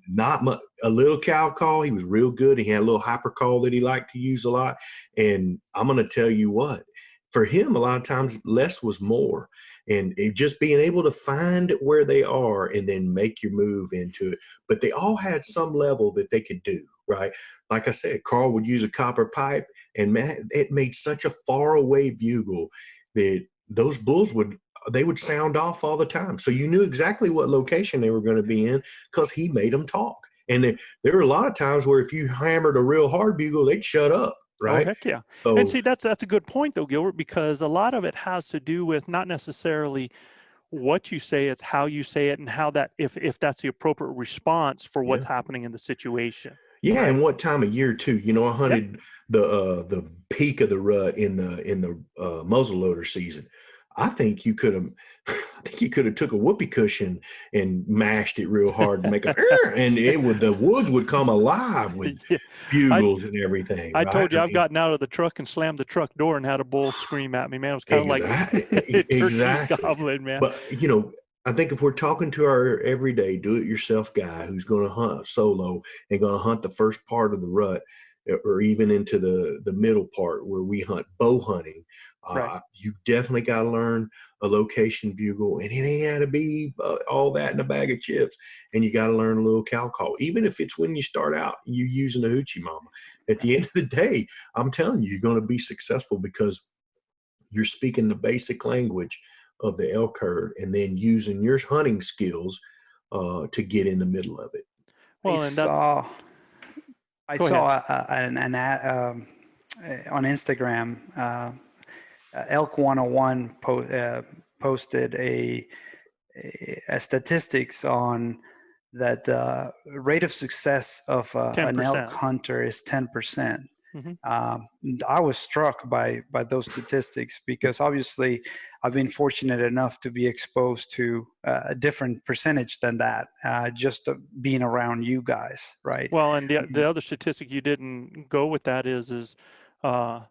Not much, a little cow call. He was real good. He had a little hyper call that he liked to use a lot. And I'm going to tell you what, for him, a lot of times less was more. And just being able to find where they are and then make your move into it. But they all had some level that they could do, right? Like I said, Carl would use a copper pipe, and man, it made such a far away bugle that those bulls would sound off all the time. So you knew exactly what location they were going to be in because he made them talk. And there were a lot of times where if you hammered a real hard bugle, they'd shut up. Right. Oh, heck yeah. So, and see, that's a good point though, Gilbert, because a lot of it has to do with not necessarily what you say, it's how you say it and how that, if that's the appropriate response for what's happening in the situation. Yeah, and what time of year too? You know, I hunted the peak of the rut in the muzzleloader season. I think you could have took a whoopee cushion and mashed it real hard to make a and the woods would come alive with bugles and everything. I told you I've gotten out of the truck and slammed the truck door and had a bull scream at me, man. It was kind of like exactly gobbling, man. But you know, I think if we're talking to our everyday do-it-yourself guy who's going to hunt solo and going to hunt the first part of the rut, or even into the middle part where we hunt bow hunting, you definitely got to learn a location bugle, and it ain't got to be all that in a bag of chips. And you got to learn a little cow call, even if it's when you start out you using a hoochie mama. At the end of the day, I'm telling you, you're going to be successful because you're speaking the basic language of the elk herd and then using your hunting skills to get in the middle of it. Well, I saw an ad on Instagram. Elk 101 posted a statistics on that rate of success of an elk hunter is 10%. I was struck by those statistics because obviously I've been fortunate enough to be exposed to a different percentage than that, just being around you guys, right? Well, and the other statistic you didn't go with that is 10%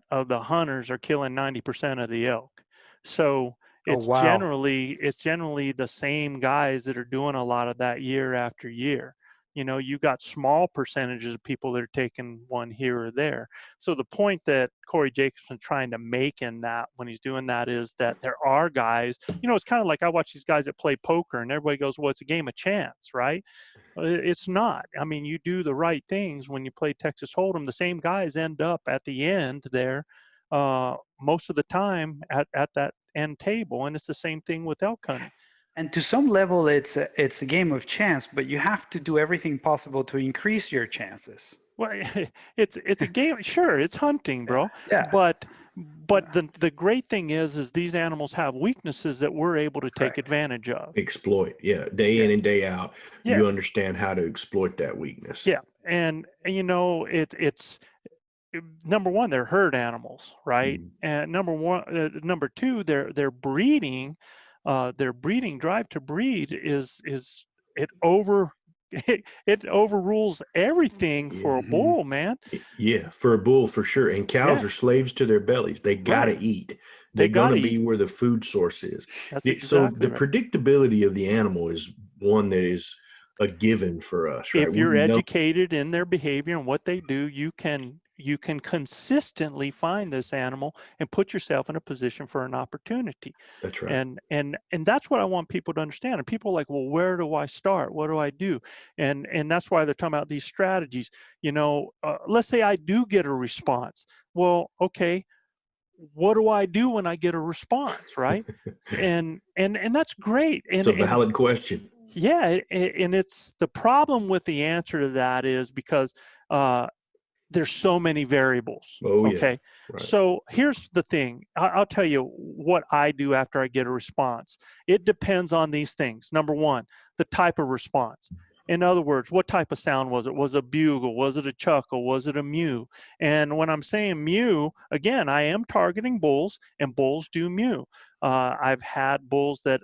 of the hunters are killing 90% of the elk. So it's generally the same guys that are doing a lot of that year after year. You know, you got small percentages of people that are taking one here or there. So the point that Corey Jacobson's trying to make in that when he's doing that is that there are guys, you know, it's kind of like I watch these guys that play poker and everybody goes, well, it's a game of chance, right? It's not. I mean, you do the right things when you play Texas Hold'em. The same guys end up at the end there most of the time at that end table. And it's the same thing with elk hunting. And to some level, it's a game of chance, but you have to do everything possible to increase your chances. Well, it's a game. Sure, it's hunting, bro. Yeah. But the great thing is these animals have weaknesses that we're able to take advantage of. Exploit, day in and day out. You understand how to exploit that weakness. Yeah, and you know it's number one, they're herd animals, right? And number two, they're breeding. Their breeding drive to breed it overrules everything for a bull, man. Yeah, for a bull for sure. And cows are slaves to their bellies. They gotta eat. They're gonna be where the food source is. So the predictability of the animal is one that is a given for us, right? If you're educated in their behavior and what they do, you can consistently find this animal and put yourself in a position for an opportunity. That's right. And that's what I want people to understand. And people are like, well, where do I start? What do I do? And that's why they're talking about these strategies. You know, let's say I do get a response. Well, okay, what do I do when I get a response, right? and that's great. And it's a valid question. Yeah, and it's the problem with the answer to that is because there's so many variables. Okay. Right. So here's the thing. I'll tell you what I do after I get a response. It depends on these things. Number one, the type of response. In other words, what type of sound was it? Was it a bugle? Was it a chuckle? Was it a mew? And when I'm saying mew, again, I am targeting bulls, and bulls do mew. I've had bulls that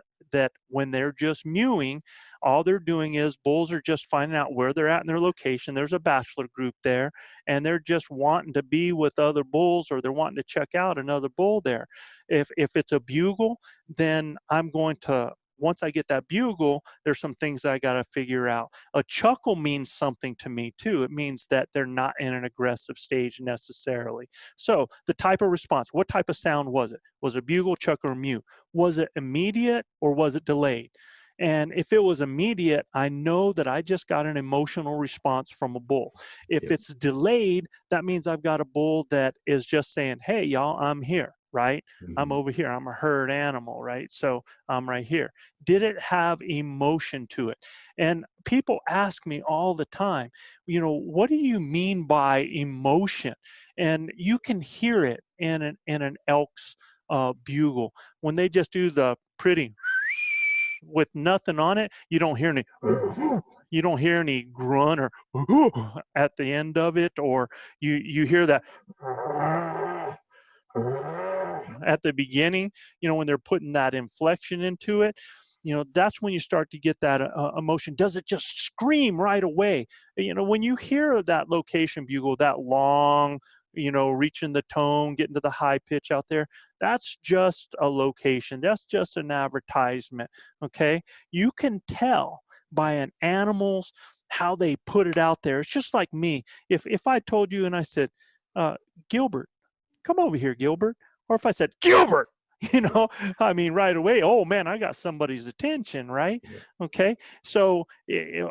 when they're just mewing, all they're doing is bulls are just finding out where they're at in their location. There's a bachelor group there, and they're just wanting to be with other bulls, or they're wanting to check out another bull there. If it's a bugle, then I'm going to once I get that bugle, there's some things that I got to figure out. A chuckle means something to me too. It means that they're not in an aggressive stage necessarily. So the type of response, what type of sound was it? Was it bugle, chuckle, or mew? Was it immediate or was it delayed? And if it was immediate, I know that I just got an emotional response from a bull. If it's delayed, that means I've got a bull that is just saying, hey, y'all, I'm here, right? I'm over here. I'm a herd animal, right? So I'm right here. Did it have emotion to it? And people ask me all the time, you know, what do you mean by emotion? And you can hear it in an elk's bugle when they just do the pretty with nothing on it. You don't hear any grunt or at the end of it, or you hear that at the beginning, you know, when they're putting that inflection into it. You know, that's when you start to get that emotion. Does it just scream right away? You know, when you hear that location bugle, that long, you know, reaching the tone, getting to the high pitch out there, that's just a location. That's just an advertisement. Okay. You can tell by an animal's how they put it out there. It's just like me. If I told you and I said, Gilbert, come over here, Gilbert. Or if I said, Gilbert, you know, I mean, right away, oh man, I got somebody's attention, right? Okay. So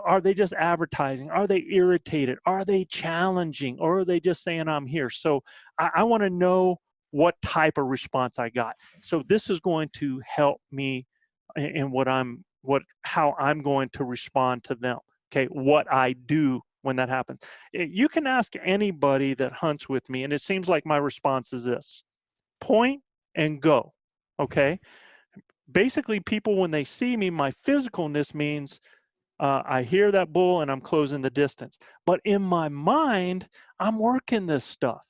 are they just advertising? Are they irritated? Are they challenging? Or are they just saying I'm here? So I want to know what type of response I got. So this is going to help me in how I'm going to respond to them. Okay. What I do when that happens. You can ask anybody that hunts with me, and it seems like my response is this: point and go. Okay. Basically, people, when they see me, my physicalness means I hear that bull and I'm closing the distance. But in my mind, I'm working this stuff.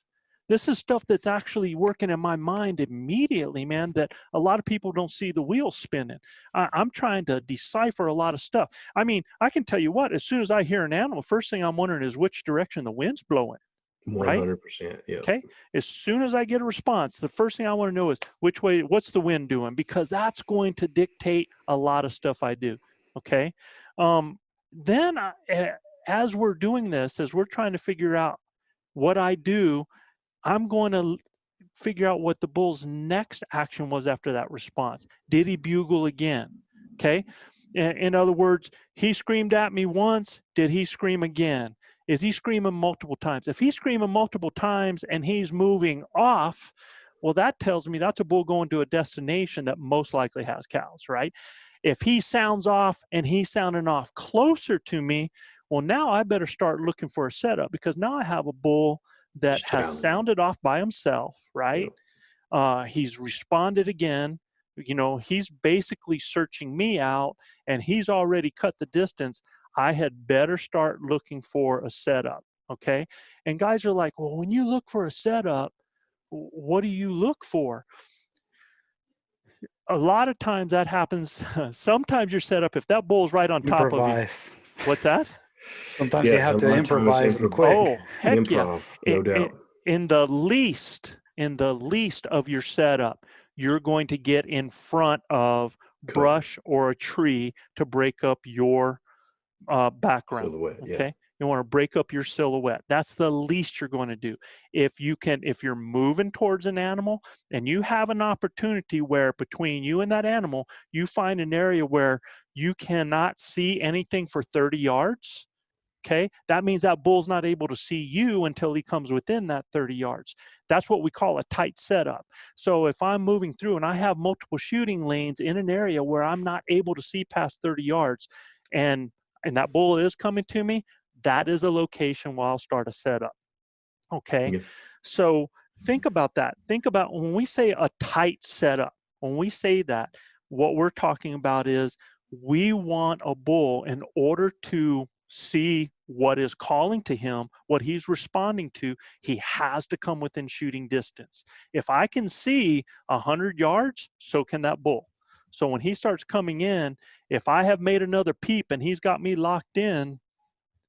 This is stuff that's actually working in my mind immediately, man, that a lot of people don't see the wheels spinning. I'm trying to decipher a lot of stuff. I mean, I can tell you what, as soon as I hear an animal, first thing I'm wondering is which direction the wind's blowing. 100%. Yeah. Okay. As soon as I get a response, the first thing I want to know is which way, what's the wind doing? Because that's going to dictate a lot of stuff I do. Okay. Then as we're doing this, as we're trying to figure out what I do, I'm going to figure out what the bull's next action was after that response. Did he bugle again? Okay. In other words, he screamed at me once. Did he scream again? Is he screaming multiple times? If he's screaming multiple times and he's moving off, well, that tells me that's a bull going to a destination that most likely has cows, right? If he sounds off and he's sounding off closer to me, well, now I better start looking for a setup, because now I have a bull that has sounded off by himself, right? He's responded again. You know, he's basically searching me out and he's already cut the distance. I had better start looking for a setup. Okay. And guys are like, well, when you look for a setup, what do you look for? A lot of times that happens. Sometimes your setup, if that bull's right on top of you. What's that? Sometimes you have to improvise quick. Oh, heck improv, yeah. No doubt. In the least of your setup, you're going to get in front of brush or a tree to break up your background. Silhouette, okay. You want to break up your silhouette. That's the least you're going to do. If you're moving towards an animal and you have an opportunity where between you and that animal, you find an area where you cannot see anything for 30 yards. Okay. That means that bull's not able to see you until he comes within that 30 yards. That's what we call a tight setup. So if I'm moving through and I have multiple shooting lanes in an area where I'm not able to see past 30 yards and that bull is coming to me, that is a location where I'll start a setup. Okay. Yeah. So think about that. Think about when we say a tight setup, when we say that, what we're talking about is we want a bull, in order to see what is calling to him, what he's responding to, he has to come within shooting distance. If I can see 100 yards, so can that bull. So when he starts coming in, if I have made another peep and he's got me locked in,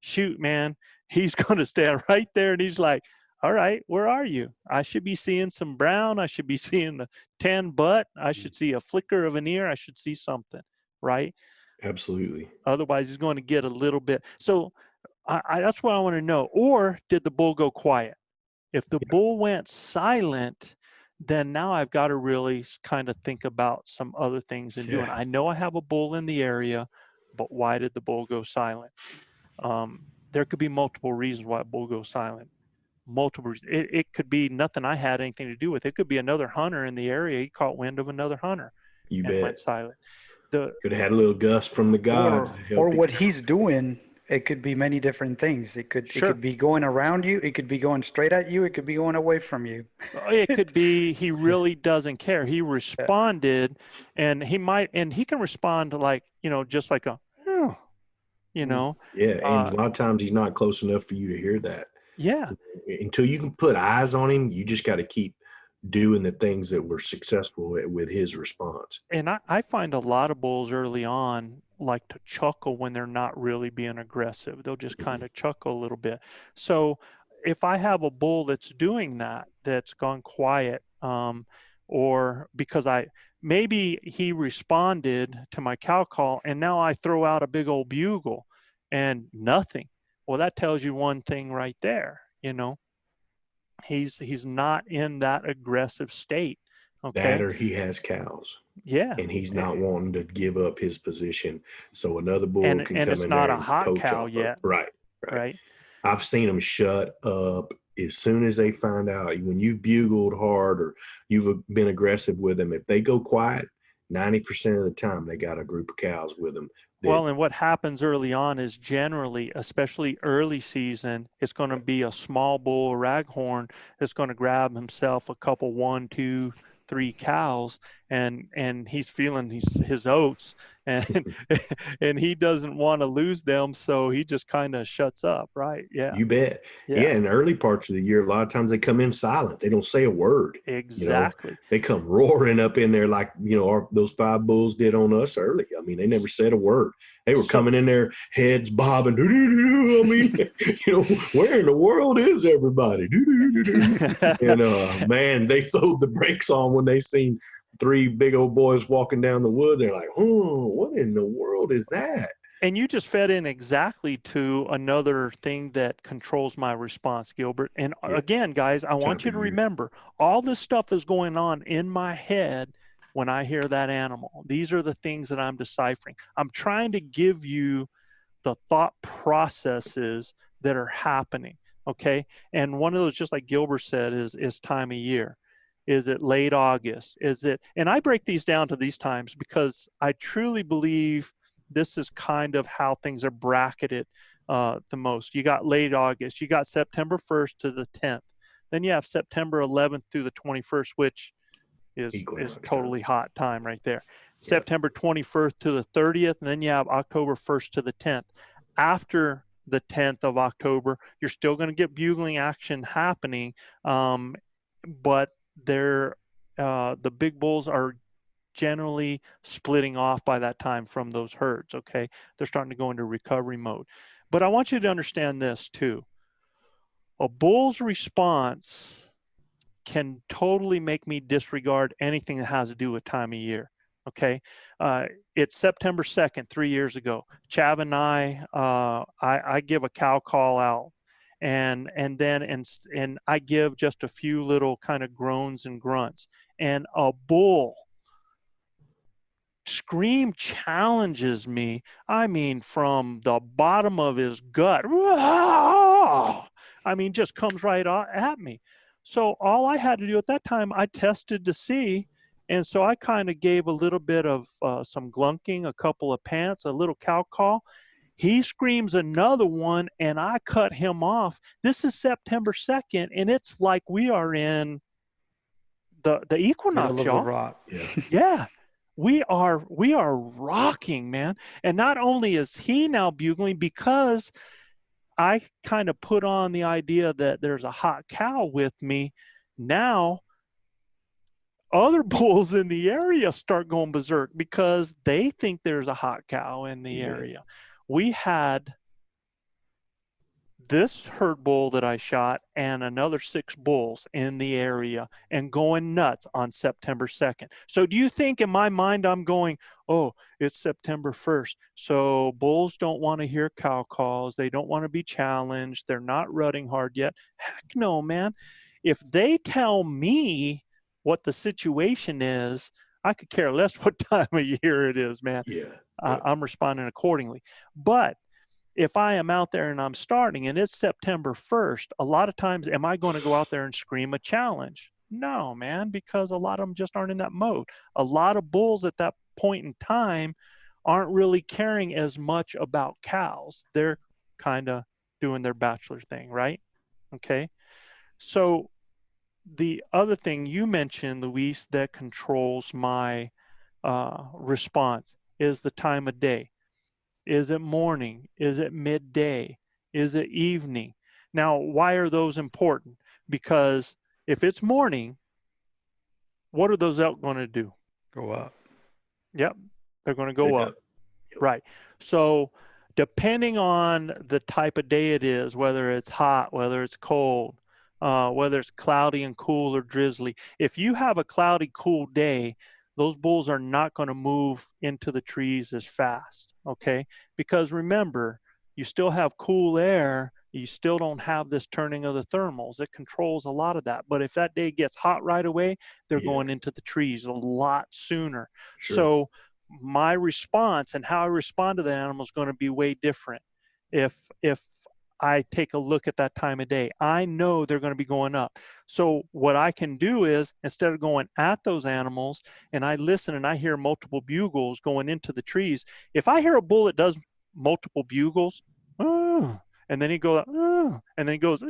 shoot, man, he's going to stand right there and he's like, all right, where are you? I should be seeing some brown. I should be seeing a tan butt. I should see a flicker of an ear. I should see something. right? Absolutely. Otherwise, he's going to get a little bit. So that's what I want to know. Or did the bull go quiet? If the bull went silent, then now I've got to really kind of think about some other things and doing. I know I have a bull in the area, but why did the bull go silent? There could be multiple reasons why a bull goes silent. Multiple reasons. It could be nothing I had anything to do with. It could be another hunter in the area. He caught wind of another hunter You and bet. went silent. Could have had a little gust from the gods. Or what he's doing. It could be many different things. It could be going around you. It could be going straight at you. It could be going away from you. It could be he really doesn't care. He responded, and he can respond like, just like a, you know. Yeah, and a lot of times he's not close enough for you to hear that. Yeah. Until you can put eyes on him, you just got to keep doing the things that were successful with his response. And I find a lot of bulls early on like to chuckle when they're not really being aggressive. They'll just kind of chuckle a little bit. So if I have a bull that's doing that, that's gone quiet, or because maybe he responded to my cow call and now I throw out a big old bugle and nothing. Well, that tells you one thing right there, he's not in that aggressive state. Okay. That or he has cows. Yeah. And he's not wanting to give up his position. So another bull can come in there. And it's not a hot cow yet. Right. I've seen them shut up as soon as they find out. When you've bugled hard or you've been aggressive with them, if they go quiet, 90% of the time they got a group of cows with them. Well, and what happens early on is generally, especially early season, it's going to be a small bull or raghorn that's going to grab himself a couple, 1, 2, 3 cows, and he's feeling his oats, and and he doesn't want to lose them, so he just kind of shuts up, right? Yeah, you bet. Yeah, in the early parts of the year, a lot of times they come in silent. They don't say a word. Exactly. They come roaring up in there like those 5 bulls did on us early. I mean, they never said a word. They were coming in there, heads bobbing. I mean, where in the world is everybody? Man, they throwed the brakes on when they seen 3 big old boys walking down the wood. They're like, oh, what in the world is that? And you just fed in exactly to another thing that controls my response, Gilbert. And again, guys, I want you to remember, all this stuff is going on in my head when I hear that animal. These are the things that I'm deciphering. I'm trying to give you the thought processes that are happening, okay? And one of those, just like Gilbert said, is time of year. Is it late August? And I break these down to these times because I truly believe this is kind of how things are bracketed the most. You got late August, you got September 1st to the 10th. Then you have September 11th through the 21st, which is totally hot time right there. Yeah. September 21st to the 30th, and then you have October 1st to the 10th. After the 10th of October, you're still going to get bugling action happening, but the big bulls are generally splitting off by that time from those herds. Okay, they're starting to go into recovery mode. But I want you to understand this too. A bull's response can totally make me disregard anything that has to do with time of year. Okay, it's September 2nd, 3 years ago. Chav and I give a cow call out. And then I give just a few little kind of groans and grunts, and a bull scream challenges me. I mean, from the bottom of his gut, I mean, just comes right at me. So all I had to do at that time, I tested to see, and so I kind of gave a little bit of some glunking, a couple of pants, a little cow call. He screams another one, and I cut him off. This is September 2nd, and it's like we are in the equinox, y'all. Yeah. We are rocking, man. And not only is he now bugling, because I kind of put on the idea that there's a hot cow with me, now other bulls in the area start going berserk because they think there's a hot cow in the area. We had this herd bull that I shot and another 6 bulls in the area and going nuts on September 2nd. So do you think in my mind I'm going, oh, it's September 1st, so bulls don't want to hear cow calls, they don't want to be challenged, they're not rutting hard yet? Heck no, man. If they tell me what the situation is, I could care less what time of year it is, man. Yeah. I'm responding accordingly. But if I am out there and I'm starting and it's September 1st, a lot of times, am I going to go out there and scream a challenge? No, man, because a lot of them just aren't in that mode. A lot of bulls at that point in time aren't really caring as much about cows. They're kind of doing their bachelor thing, right? Okay. So the other thing you mentioned, Luis, that controls my response is the time of day. Is it morning? Is it midday? Is it evening? Now, why are those important? Because if it's morning, what are those elk going to do? Go up. Yep, they're going to go up. Yep. Right. So depending on the type of day it is, whether it's hot, whether it's cold, whether it's cloudy and cool or drizzly, if you have a cloudy, cool day, those bulls are not going to move into the trees as fast, okay? Because remember, you still have cool air, you still don't have this turning of the thermals. It controls a lot of that. But if that day gets hot right away, they're going into the trees a lot sooner. Sure. So my response and how I respond to the animal is going to be way different. If I take a look at that time of day, I know they're going to be going up. So what I can do is, instead of going at those animals and I listen and I hear multiple bugles going into the trees, if I hear a bull that does multiple bugles, and then he goes, and then he goes,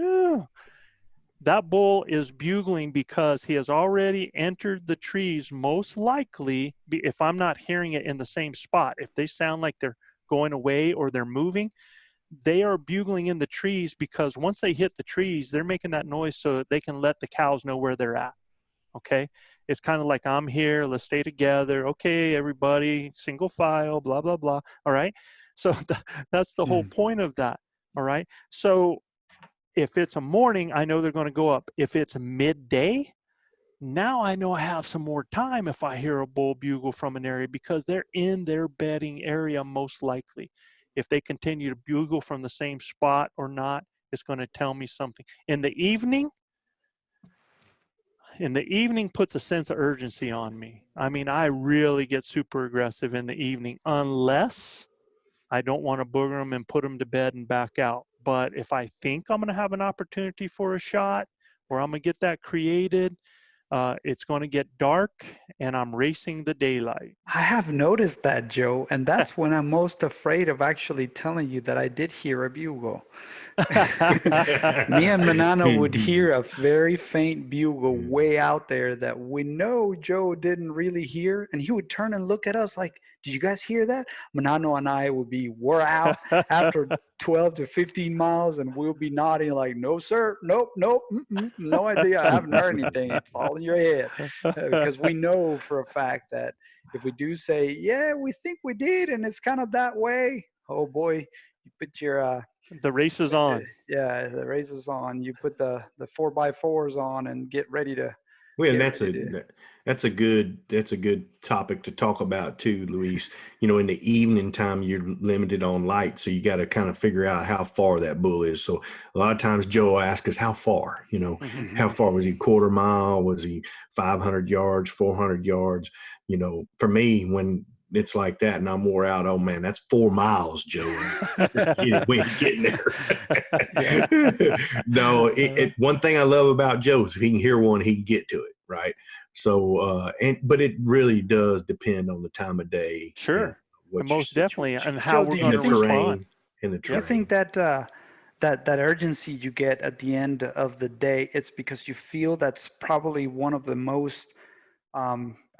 that bull is bugling because he has already entered the trees, most likely, if I'm not hearing it in the same spot. If they sound like they're going away or they're moving, they are bugling in the trees because once they hit the trees, they're making that noise so that they can let the cows know where they're at. Okay. It's kind of like, I'm here, let's stay together. Okay, everybody, single file, blah, blah, blah. All right. So that's the whole point of that. All right. So if it's a morning, I know they're going to go up. If it's midday, now I know I have some more time if I hear a bull bugle from an area because they're in their bedding area most likely. If they continue to bugle from the same spot or not, it's going to tell me something. In the evening puts a sense of urgency on me. I mean, I really get super aggressive in the evening unless I don't want to booger them and put them to bed and back out. But if I think I'm going to have an opportunity for a shot or I'm going to get that created, it's going to get dark and I'm racing the daylight. I have noticed that, Joe, and that's when I'm most afraid of actually telling you that I did hear a bugle. Me and Manano would hear a very faint bugle way out there that we know Joe didn't really hear, and he would turn and look at us like, did you guys hear that? Manano and I would be, we're out after 12 to 15 miles, and we'll be nodding like, no, sir, nope, no idea, I haven't heard anything, it's all in your head. Because we know for a fact that if we do say, yeah, we think we did, and it's kind of that way, oh boy, you put your the race is on. Yeah, the race is on. You put the 4x4s on and get ready to. Well, that's a good topic to talk about too, Luis. You know, in the evening time, you're limited on light, so you got to kind of figure out how far that bull is. So a lot of times Joe asks us how far. You know, how far was he? Quarter mile? Was he 500 yards? 400 yards? You know, for me, when it's like that and I'm wore out, oh man, that's 4 miles, Joe. We ain't getting there. No, one thing I love about Joe is if he can hear one, he can get to it, right? So, but it really does depend on the time of day. Sure, most definitely, and Joe, how we're going to respond. In the terrain. Do you think that that urgency you get at the end of the day, it's because you feel that's probably one of the most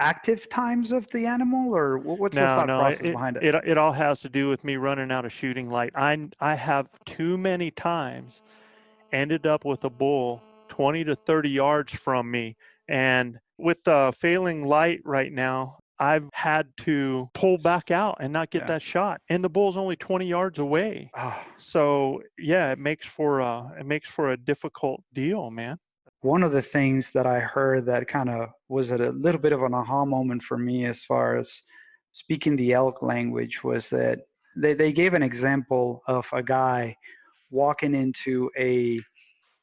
active times of the animal, or what's the thought process behind it? It all has to do with me running out of shooting light. I have too many times ended up with a bull 20 to 30 yards from me, and with the failing light right now, I've had to pull back out and not get Yeah. that shot, and the bull's only 20 yards away. Oh, So yeah, it makes for a difficult deal, man. one of the things that I heard that kind of was a little bit of an aha moment for me as far as speaking the elk language was that they gave an example of a guy walking into a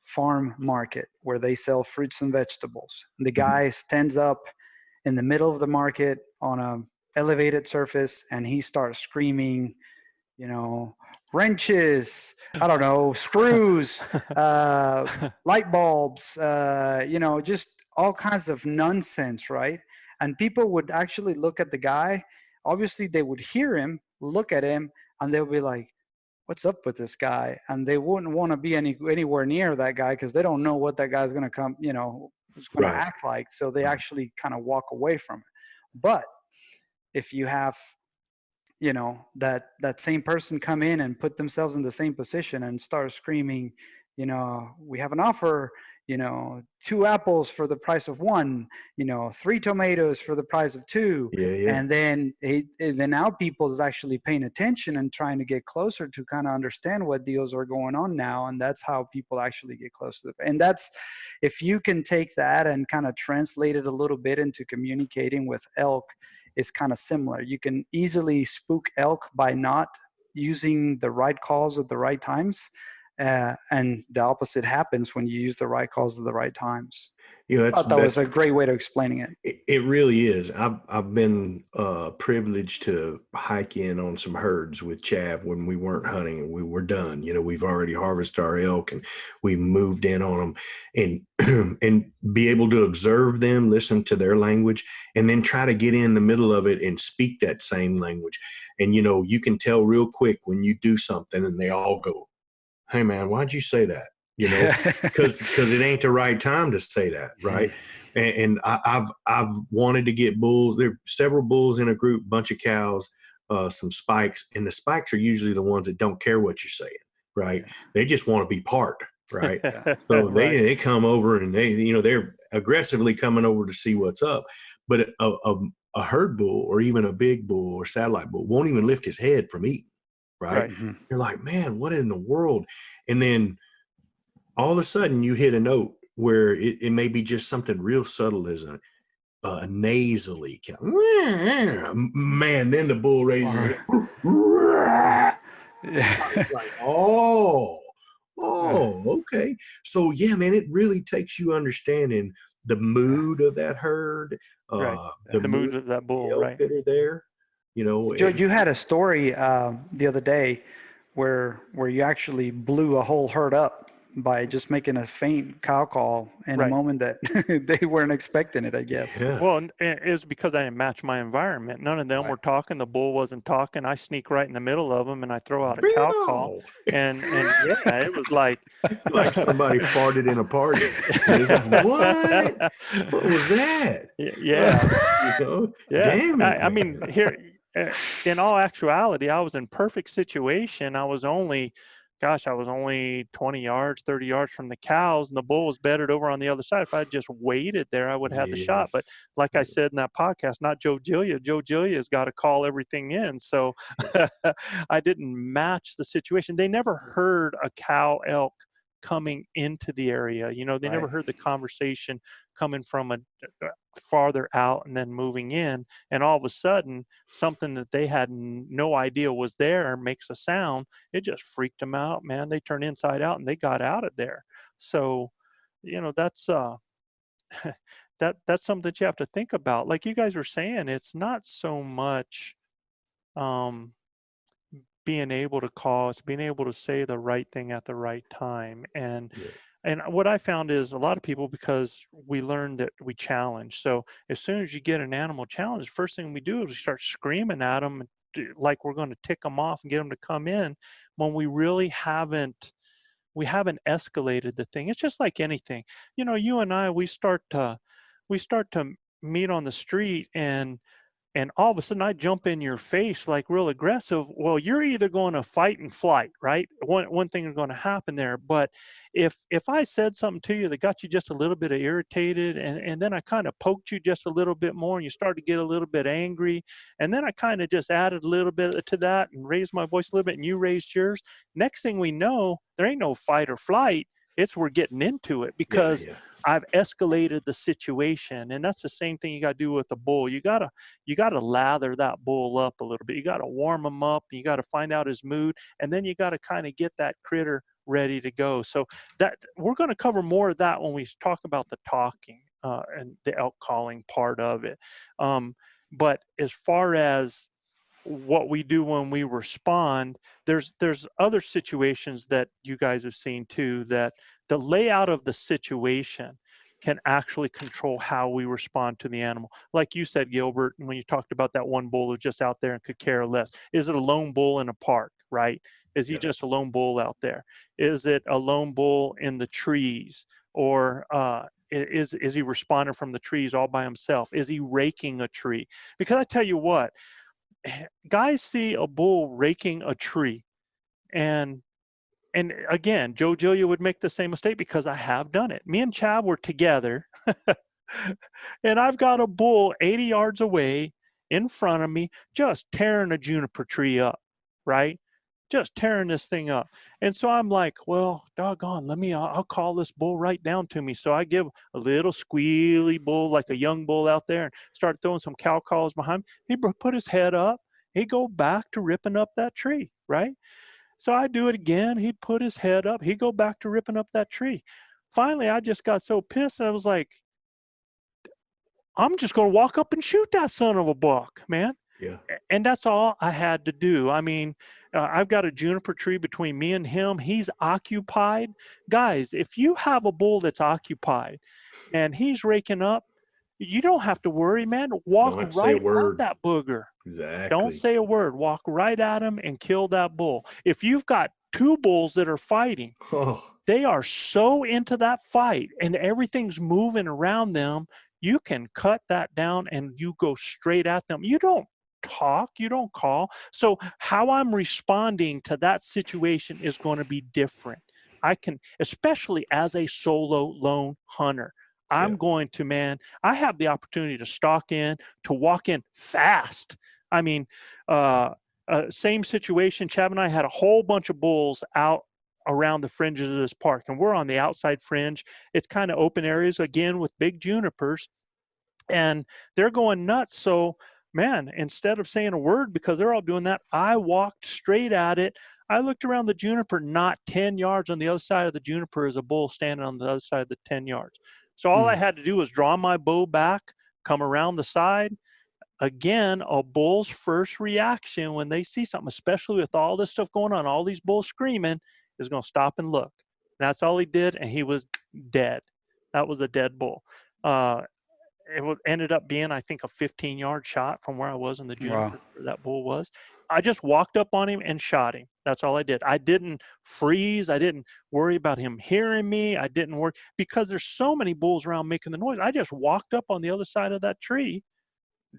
farm market where they sell fruits and vegetables. The guy stands up in the middle of the market on a elevated surface and he starts screaming, you know, wrenches, I don't know, screws, light bulbs, you know, just all kinds of nonsense, right? And people would actually look at the guy. Obviously, they would hear him, look at him, and they'll be like, what's up with this guy? And they wouldn't want to be anywhere near that guy because they don't know what that guy's going to come, you know, is going to act like. So they actually kind of walk away from it. But if you have, you know, that same person come in and put themselves in the same position and start screaming, you know, we have an offer, you know, 2 apples for the price of 1, you know, 3 tomatoes for the price of 2. And then now people is actually paying attention and trying to get closer to kind of understand what deals are going on now. And that's how people actually get close to it. And that's, if you can take that and kind of translate it a little bit into communicating with elk, is kind of similar. You can easily spook elk by not using the right calls at the right times. And the opposite happens when you use the right calls at the right times. You know, I thought that was a great way of explaining it. It really is. I've been privileged to hike in on some herds with Chav when we weren't hunting and we were done. You know, we've already harvested our elk and we moved in on them, and and be able to observe them, listen to their language, and then try to get in the middle of it and speak that same language. And you know, you can tell real quick when you do something and they all go, "Hey man, why'd you say that?" You know, because it ain't the right time to say that, right? And I've wanted to get bulls. There are several bulls in a group, bunch of cows, some spikes, and the spikes are usually the ones that don't care what you're saying, right? They just want to be part, right? So they come over and they're aggressively coming over to see what's up. But a herd bull or even a big bull or satellite bull won't even lift his head from eating, right? You're like, man, what in the world? And then all of a sudden you hit a note where it may be just something real subtle as a nasally man, then the bull raises it. It's like, okay. So yeah, man, it really takes you understanding the mood of that herd, the mood of that bull, right? That are there, you know. Joe, you had a story the other day where you actually blew a whole herd up by just making a faint cow call in a moment that they weren't expecting it, I guess. Yeah. Well, it was because I didn't match my environment. None of them were talking. The bull wasn't talking. I sneak right in the middle of them and I throw out a cow call. And yeah, it was like somebody farted in a party. What? What was that? Yeah. You know? Yeah. Damn it. I mean, here, in all actuality, I was in perfect situation. I was only 20 yards, 30 yards from the cows, and the bull was bedded over on the other side. If I had just waited there, I would have had the shot. But like I said in that podcast, not Joe Gillia. Joe Gillia's got to call everything in. So I didn't match the situation. They never heard a cow elk coming into the area. You know, they never heard the conversation coming from a farther out and then moving in, and all of a sudden something that they had no idea was there makes a sound. It just freaked them out, man. They turned inside out and they got out of there. So, you know, that's that's something that you have to think about. Like you guys were saying, it's not so much being able to call, it's being able to say the right thing at the right time. And what I found is a lot of people, because we learned that we challenge. So as soon as you get an animal challenge, first thing we do is we start screaming at them like we're going to tick them off and get them to come in, when we really haven't escalated the thing. It's just like anything. You know, you and I, we start to meet on the street, and and all of a sudden I jump in your face like real aggressive, well, you're either going to fight and flight, right? One thing is going to happen there. But if I said something to you that got you just a little bit irritated, and then I kind of poked you just a little bit more, and you started to get a little bit angry, and then I kind of just added a little bit to that and raised my voice a little bit, and you raised yours, next thing we know, there ain't no fight or flight. It's we're getting into it because I've escalated the situation. And that's the same thing you got to do with the bull. You gotta lather that bull up a little bit. You got to warm him up. You got to find out his mood, and then you got to kind of get that critter ready to go. So that we're going to cover more of that when we talk about the talking and the elk calling part of it. But as far as what we do when we respond, there's other situations that you guys have seen too, that the layout of the situation can actually control how we respond to the animal. Like you said, Gilbert, when you talked about that one bull who just out there and could care less. Is it a lone bull in a park, right? Is he just a lone bull out there? Is it a lone bull in the trees? Or is he responding from the trees all by himself? Is he raking a tree? Because I tell you what, guys see a bull raking a tree, and again, Joe Julia would make the same mistake because I have done it. Me and Chad were together and I've got a bull 80 yards away in front of me just tearing a juniper tree up, right? Just tearing this thing up. And so I'm like, well, doggone, I'll call this bull right down to me. So I give a little squealy bull, like a young bull out there, and start throwing some cow calls behind him. He put his head up. He'd go back to ripping up that tree, right? So I do it again. He'd put his head up. He'd go back to ripping up that tree. Finally, I just got so pissed. I was like, I'm just going to walk up and shoot that son of a buck, man. Yeah. And that's all I had to do. I mean, I've got a juniper tree between me and him. He's occupied. Guys, if you have a bull that's occupied and he's raking up, you don't have to worry, man. Walk right at that booger. Exactly. Don't say a word. Walk right at him and kill that bull. If you've got two bulls that are fighting, they are so into that fight and everything's moving around them, you can cut that down and you go straight at them. You don't talk, you don't call. So how I'm responding to that situation is going to be different. I can, especially as a solo lone hunter, I'm going to, man, I have the opportunity to stalk in, to walk in fast. I mean, same situation. Chad and I had a whole bunch of bulls out around the fringes of this park, and we're on the outside fringe. It's kind of open areas again with big junipers, and they're going nuts. So, man, instead of saying a word because they're all doing that, I walked straight at it. I looked around the juniper, not 10 yards on the other side of the juniper is a bull standing on the other side of the 10 yards. So all I had to do was draw my bow back, come around the side. Again, a bull's first reaction when they see something, especially with all this stuff going on, all these bulls screaming, is going to stop and look. And that's all he did, and he was dead. That was a dead bull. It ended up being, I think, a 15-yard shot from where I was in the juniper where that bull was. I just walked up on him and shot him. That's all I did. I didn't freeze. I didn't worry about him hearing me. I didn't worry because there's so many bulls around making the noise. I just walked up on the other side of that tree,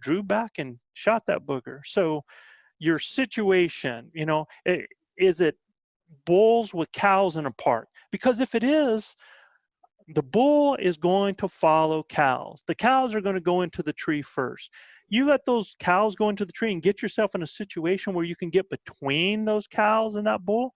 drew back and shot that booger. So your situation, you know, is it bulls with cows in a park? Because if it is, the bull is going to follow cows. The cows are going to go into the tree first. You let those cows go into the tree and get yourself in a situation where you can get between those cows and that bull,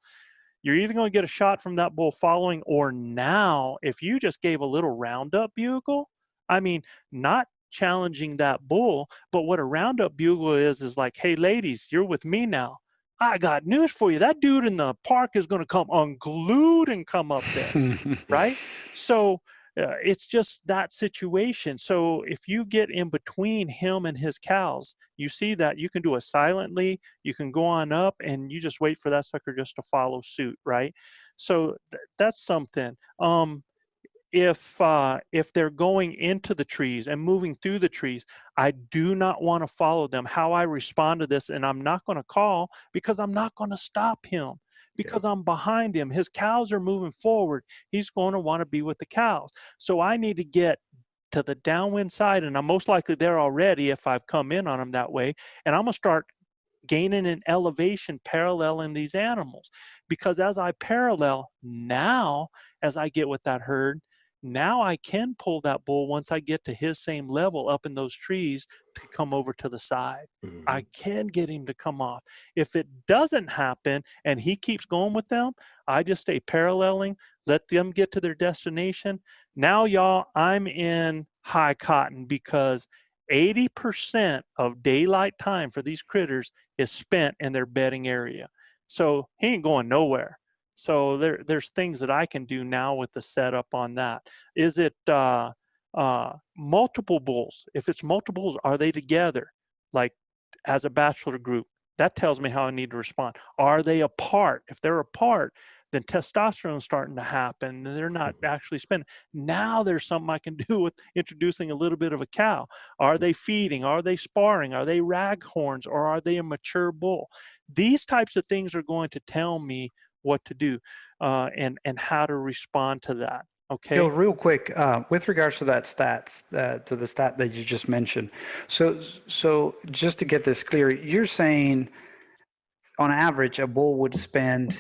you're either going to get a shot from that bull following, or now, if you just gave a little roundup bugle, I mean, not challenging that bull, but what a roundup bugle is like, hey, ladies, you're with me now. I got news for you. That dude in the park is going to come unglued and come up there, right? So it's just that situation. So if you get in between him and his cows, you see that you can do it silently. You can go on up and you just wait for that sucker just to follow suit, right? So that's something. If they're going into the trees and moving through the trees, I do not want to follow them. How I respond to this, and I'm not going to call because I'm not going to stop him because I'm behind him. His cows are moving forward. He's going to want to be with the cows. So I need to get to the downwind side, and I'm most likely there already if I've come in on them that way, and I'm going to start gaining an elevation paralleling these animals. Because as I parallel now, as I get with that herd, now I can pull that bull once I get to his same level up in those trees to come over to the side. Mhm. I can get him to come off. If it doesn't happen and he keeps going with them, I just stay paralleling, let them get to their destination. Now, y'all, I'm in high cotton because 80% of daylight time for these critters is spent in their bedding area. So he ain't going nowhere. So there's things that I can do now with the setup on that. Is it multiple bulls? If it's multiple bulls, are they together? Like as a bachelor group, that tells me how I need to respond. Are they apart? If they're apart, then testosterone is starting to happen and they're not actually spending. Now there's something I can do with introducing a little bit of a cow. Are they feeding? Are they sparring? Are they raghorns, or are they a mature bull? These types of things are going to tell me what to do and how to respond to that. Okay. Gil, real quick, with regards to that stats, to the stat that you just mentioned. So just to get this clear, you're saying on average, a bull would spend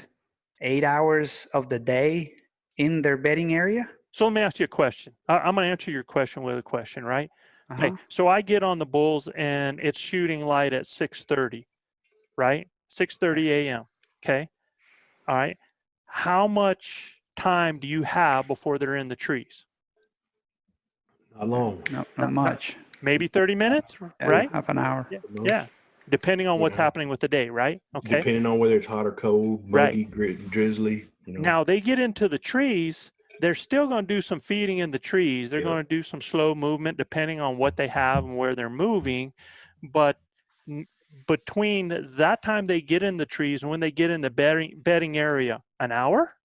8 hours of the day in their bedding area? So let me ask you a question. I'm going to answer your question with a question, right? Uh-huh. Okay. So I get on the bulls and it's shooting light at 6:30, right? 6:30 a.m. Okay. All right. How much time do you have before they're in the trees? Not long. No, not much. Maybe 30 minutes, Yeah, right? half an hour. Yeah. Depending on what's Yeah. happening with the day, right? Okay. Depending on whether it's hot or cold, muggy, drizzly. You know. Now they get into the trees, they're still going to do some feeding in the trees. They're Yep. going to do some slow movement depending on what they have and where they're moving. But between that time they get in the trees and when they get in the bedding area, an hour,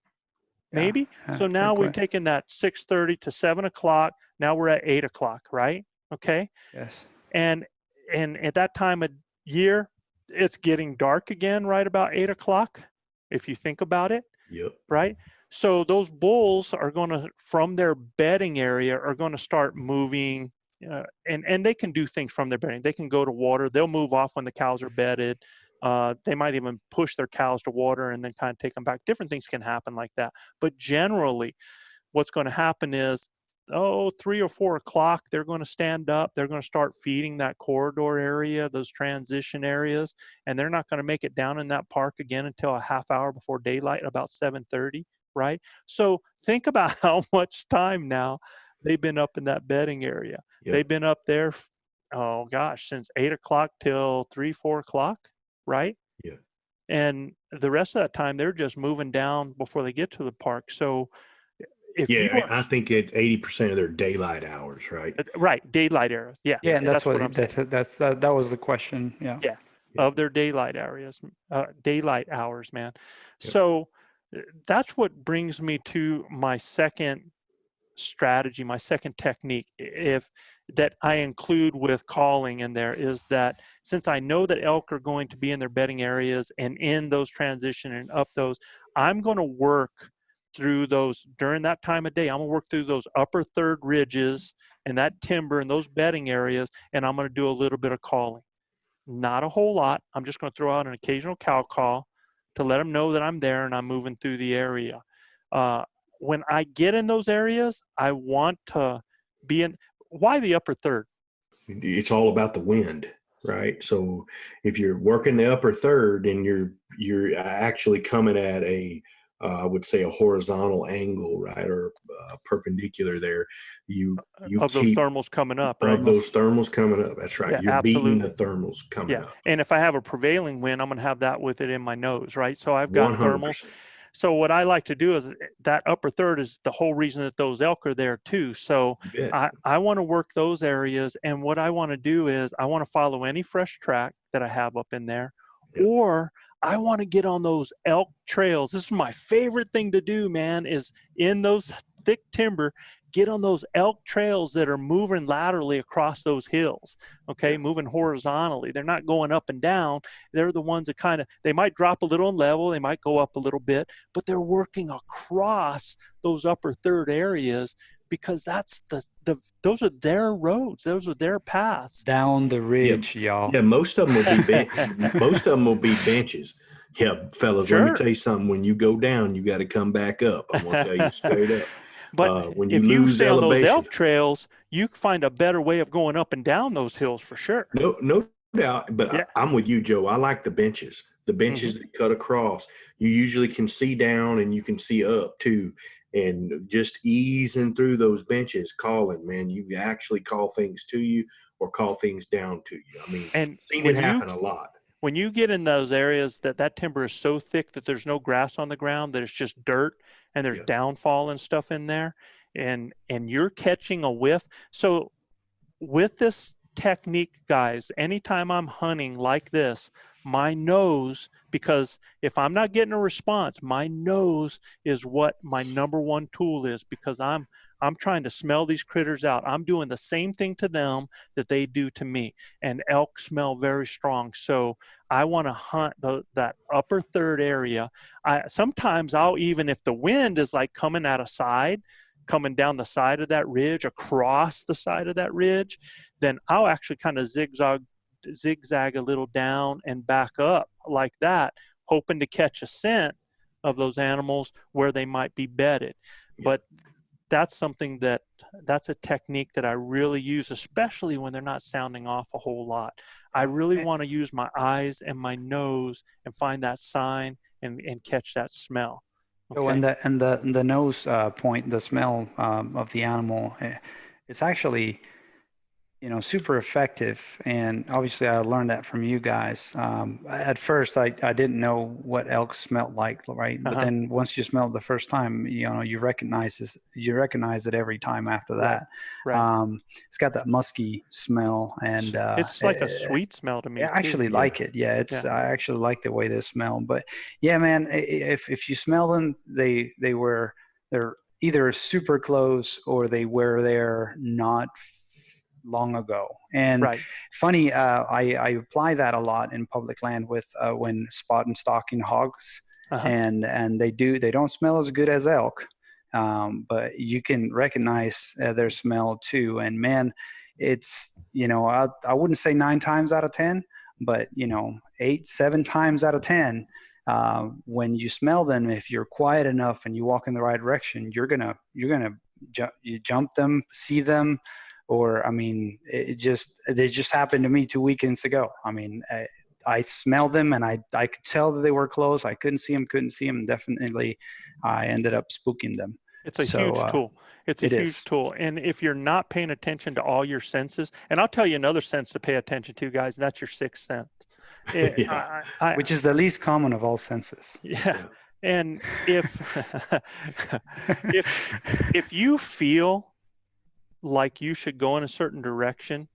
maybe. Yeah, So now good we've question. taken that 6:30 to 7 o'clock. Now we're at 8 o'clock, right? Okay. Yes. And at that time of year, it's getting dark again, right about 8 o'clock, if you think about it. Yep. Right. So those bulls are going to, from their bedding area, are going to start moving, and they can do things from their bedding. They can go to water. They'll move off when the cows are bedded. They might even push their cows to water and then kind of take them back. Different things can happen like that. But generally, what's going to happen is, 3 or 4 o'clock, they're going to stand up. They're going to start feeding that corridor area, those transition areas, and they're not going to make it down in that park again until a half hour before daylight, about 7:30, right? So think about how much time now they've been up in that bedding area. Yep. They've been up there, since 8 o'clock till 3, 4 o'clock, right? Yeah. And the rest of that time, they're just moving down before they get to the park. So if I think it's 80% of their daylight hours, right? Right, daylight areas. Yeah, Yeah, and that's what I'm saying. that was the question. Yeah. Yeah, of their daylight areas, daylight hours, man. Yep. So that's what brings me to my second strategy, my second technique, that I include with calling in there, is that since I know that elk are going to be in their bedding areas and in those transition and up those, I'm going to work through those during that time of day. I'm going to work through those upper third ridges and that timber and those bedding areas, and I'm going to do a little bit of calling. Not a whole lot. I'm just going to throw out an occasional cow call to let them know that I'm there and I'm moving through the area. When I get in those areas, I want to be in. Why the upper third? It's all about the wind, right? So if you're working the upper third and you're actually coming at I would say a horizontal angle, right, or perpendicular there, you of those thermals coming up, right? Of those thermals coming up. That's right. Yeah, You're absolutely. beating the thermals coming up. And if I have a prevailing wind, I'm going to have that with it in my nose, right? So I've got 100%. Thermals. So what I like to do is that upper third is the whole reason that those elk are there too. So I want to work those areas. And what I want to do is I want to follow any fresh track that I have up in there, or I want to get on those elk trails. This is my favorite thing to do, man, is in those thick timber, get on those elk trails that are moving laterally across those hills, okay, moving horizontally. They're not going up and down. They're the ones that they might drop a little in level, they might go up a little bit, but they're working across those upper third areas because that's those are their roads, those are their paths down the ridge, y'all. Yeah, most of them will be most of them will be benches. Yeah, fellas, let me Sure. tell you something. When you go down, you got to come back up. I'm gonna tell you straight up. But When you if you lose stay on those elevation, elk trails, you find a better way of going up and down those hills for sure. no doubt. But Yeah. I'm with you, Joe. I like the benches. The benches that cut across. You usually can see down and you can see up too. And just easing through those benches, calling, man, you actually call things to you or call things down to you. I mean, And seen it happen a lot. When you get in those areas that timber is so thick that there's no grass on the ground, that it's just dirt and there's downfall and stuff in there, and you're catching a whiff. So with this technique, guys, anytime I'm hunting like this, my nose, because if I'm not getting a response, my nose is what my number one tool is, because I'm trying to smell these critters out. I'm doing the same thing to them that they do to me. And elk smell very strong. So I want to hunt that upper third area. Sometimes I'll, even if the wind is like coming at a side, coming down the side of that ridge, across the side of that ridge, then I'll actually kind of zigzag a little down and back up like that, hoping to catch a scent of those animals where they might be bedded. But that's something that's a technique that I really use, especially when they're not sounding off a whole lot. I really want to use my eyes and my nose and find that sign and catch that smell. Okay. So and the nose point, the smell of the animal, it's actually, super effective. And obviously I learned that from you guys. At first I didn't know what elk smelled like, right? But then once you smell it the first time, you recognize it every time after that. Right. It's got that musky smell, and it's like a sweet smell to me. I actually like it. Yeah, I actually like the way they smell. But yeah, man, if you smell them, they're either super close or they were there not long ago. And funny, I apply that a lot in public land with when spot and stalking hogs, and they don't smell as good as elk, but you can recognize their smell too. And man, it's I wouldn't say 9 times out of 10, but 8-7 times out of 10, when you smell them, if you're quiet enough and you walk in the right direction, you're gonna you jump them, see them. Or, I mean, it just happened to me 2 weekends ago. I mean, I smelled them and I could tell that they were close. I couldn't see them. Definitely, I ended up spooking them. It's a huge tool. It's a huge tool. And if you're not paying attention to all your senses, and I'll tell you another sense to pay attention to, guys, and that's your sixth sense. Which is the least common of all senses. Yeah. And if you feel like you should go in a certain direction,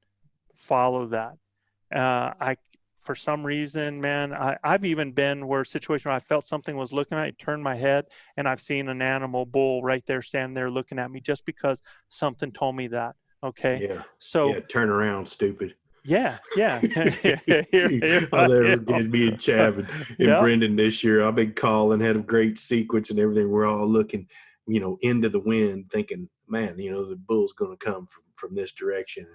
follow that. For some reason, man, I've even been where a situation where I felt something was looking at me, turned my head, and I've seen an animal bull right there standing there looking at me just because something told me that. Okay. Yeah. So turn around, stupid. Yeah. I'll never forget me and Chav and Brendan this year. I've been calling, had a great sequence and everything. We're all looking, into the wind, thinking, man, the bull's going to come from this direction.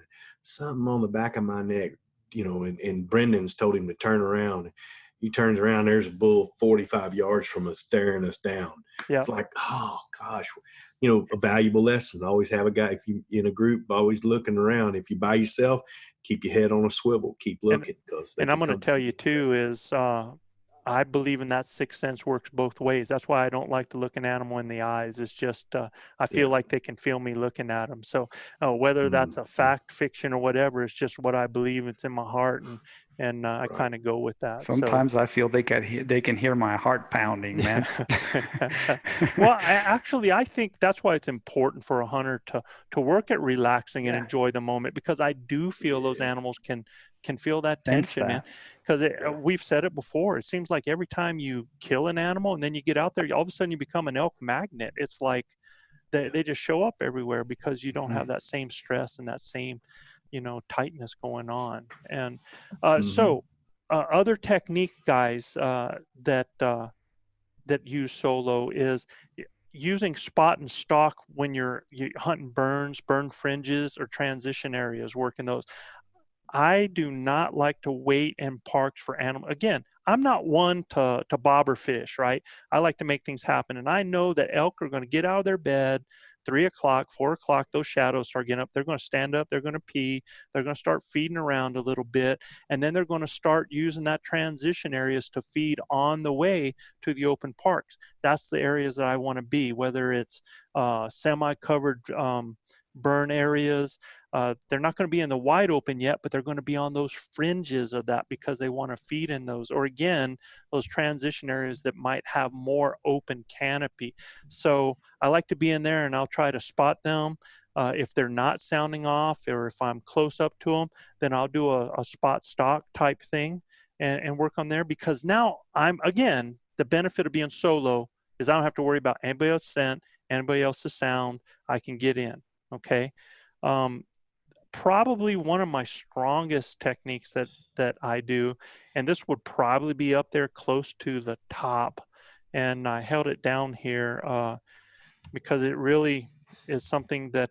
Something on the back of my neck, and Brendan's told him to turn around. He turns around, there's a bull 45 yards from us staring us down. Yeah. It's like, oh gosh, a valuable lesson. Always have a guy, if you in a group, always looking around. If you by yourself, keep your head on a swivel, keep looking. And I'm going to tell you too is I believe in that sixth sense works both ways. That's why I don't like to look an animal in the eyes. It's just I feel like they can feel me looking at them. So whether that's a fact, fiction, or whatever, it's just what I believe. It's in my heart, and I kind of go with that. Sometimes I feel they can hear my heart pounding, man. Well, I think that's why it's important for a hunter to work at relaxing and enjoy the moment, because I do feel those animals can feel that tension, man. Because we've said it before. It seems like every time you kill an animal and then you get out there, all of a sudden you become an elk magnet. It's like they just show up everywhere because you don't have that same stress and that same, tightness going on. And so other technique, guys, that use solo is using spot and stalk when you're hunting burn fringes or transition areas, working those. I do not like to wait and park for animal. Again, I'm not one to bobber fish, right? I like to make things happen. And I know that elk are going to get out of their bed, 3 o'clock, 4 o'clock, those shadows start getting up. They're going to stand up. They're going to pee. They're going to start feeding around a little bit. And then they're going to start using that transition areas to feed on the way to the open parks. That's the areas that I want to be, whether it's semi-covered burn areas. They're not going to be in the wide open yet, but they're going to be on those fringes of that because they want to feed in those. Or again, those transition areas that might have more open canopy. So I like to be in there, and I'll try to spot them. If they're not sounding off, or if I'm close up to them, then I'll do a spot stalk type thing and work on there, because now again, the benefit of being solo is I don't have to worry about anybody else's scent, anybody else's sound. I can get in. Okay. Probably one of my strongest techniques that I do, and this would probably be up there close to the top, and I held it down here because it really is something that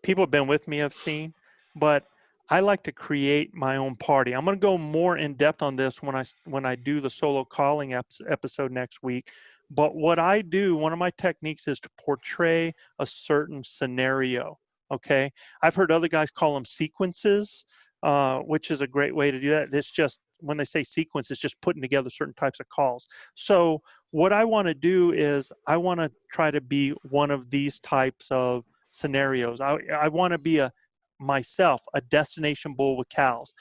people have been with me have seen, but I like to create my own party. I'm going to go more in depth on this when I do the solo calling episode next week. But what I do, one of my techniques is to portray a certain scenario. Okay. I've heard other guys call them sequences, which is a great way to do that. It's just, when they say sequence, it's just putting together certain types of calls. So what I want to do is I want to try to be one of these types of scenarios. I want to be myself a destination bull with cows.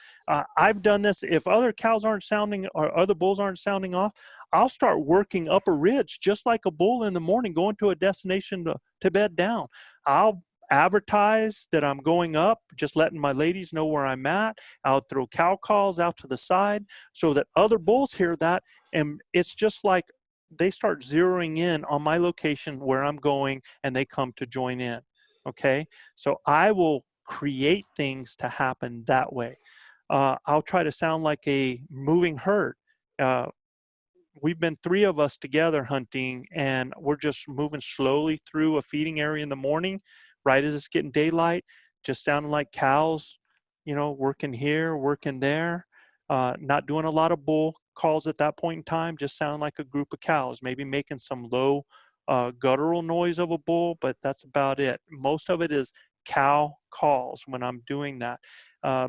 I've done this. If other cows aren't sounding or other bulls aren't sounding off, I'll start working up a ridge just like a bull in the morning, going to a destination to bed down. I'll advertise that I'm going up, just letting my ladies know where I'm at. I'll throw cow calls out to the side so that other bulls hear that, and it's just like they start zeroing in on my location where I'm going, and they come to join in. Okay, so I will create things to happen that way. I'll try to sound like a moving herd. We've been 3 of us together hunting, and we're just moving slowly through a feeding area in the morning, right as it's getting daylight, just sounding like cows, working here, working there, not doing a lot of bull calls at that point in time, just sounding like a group of cows, maybe making some low guttural noise of a bull, but that's about it. Most of it is cow calls when I'm doing that,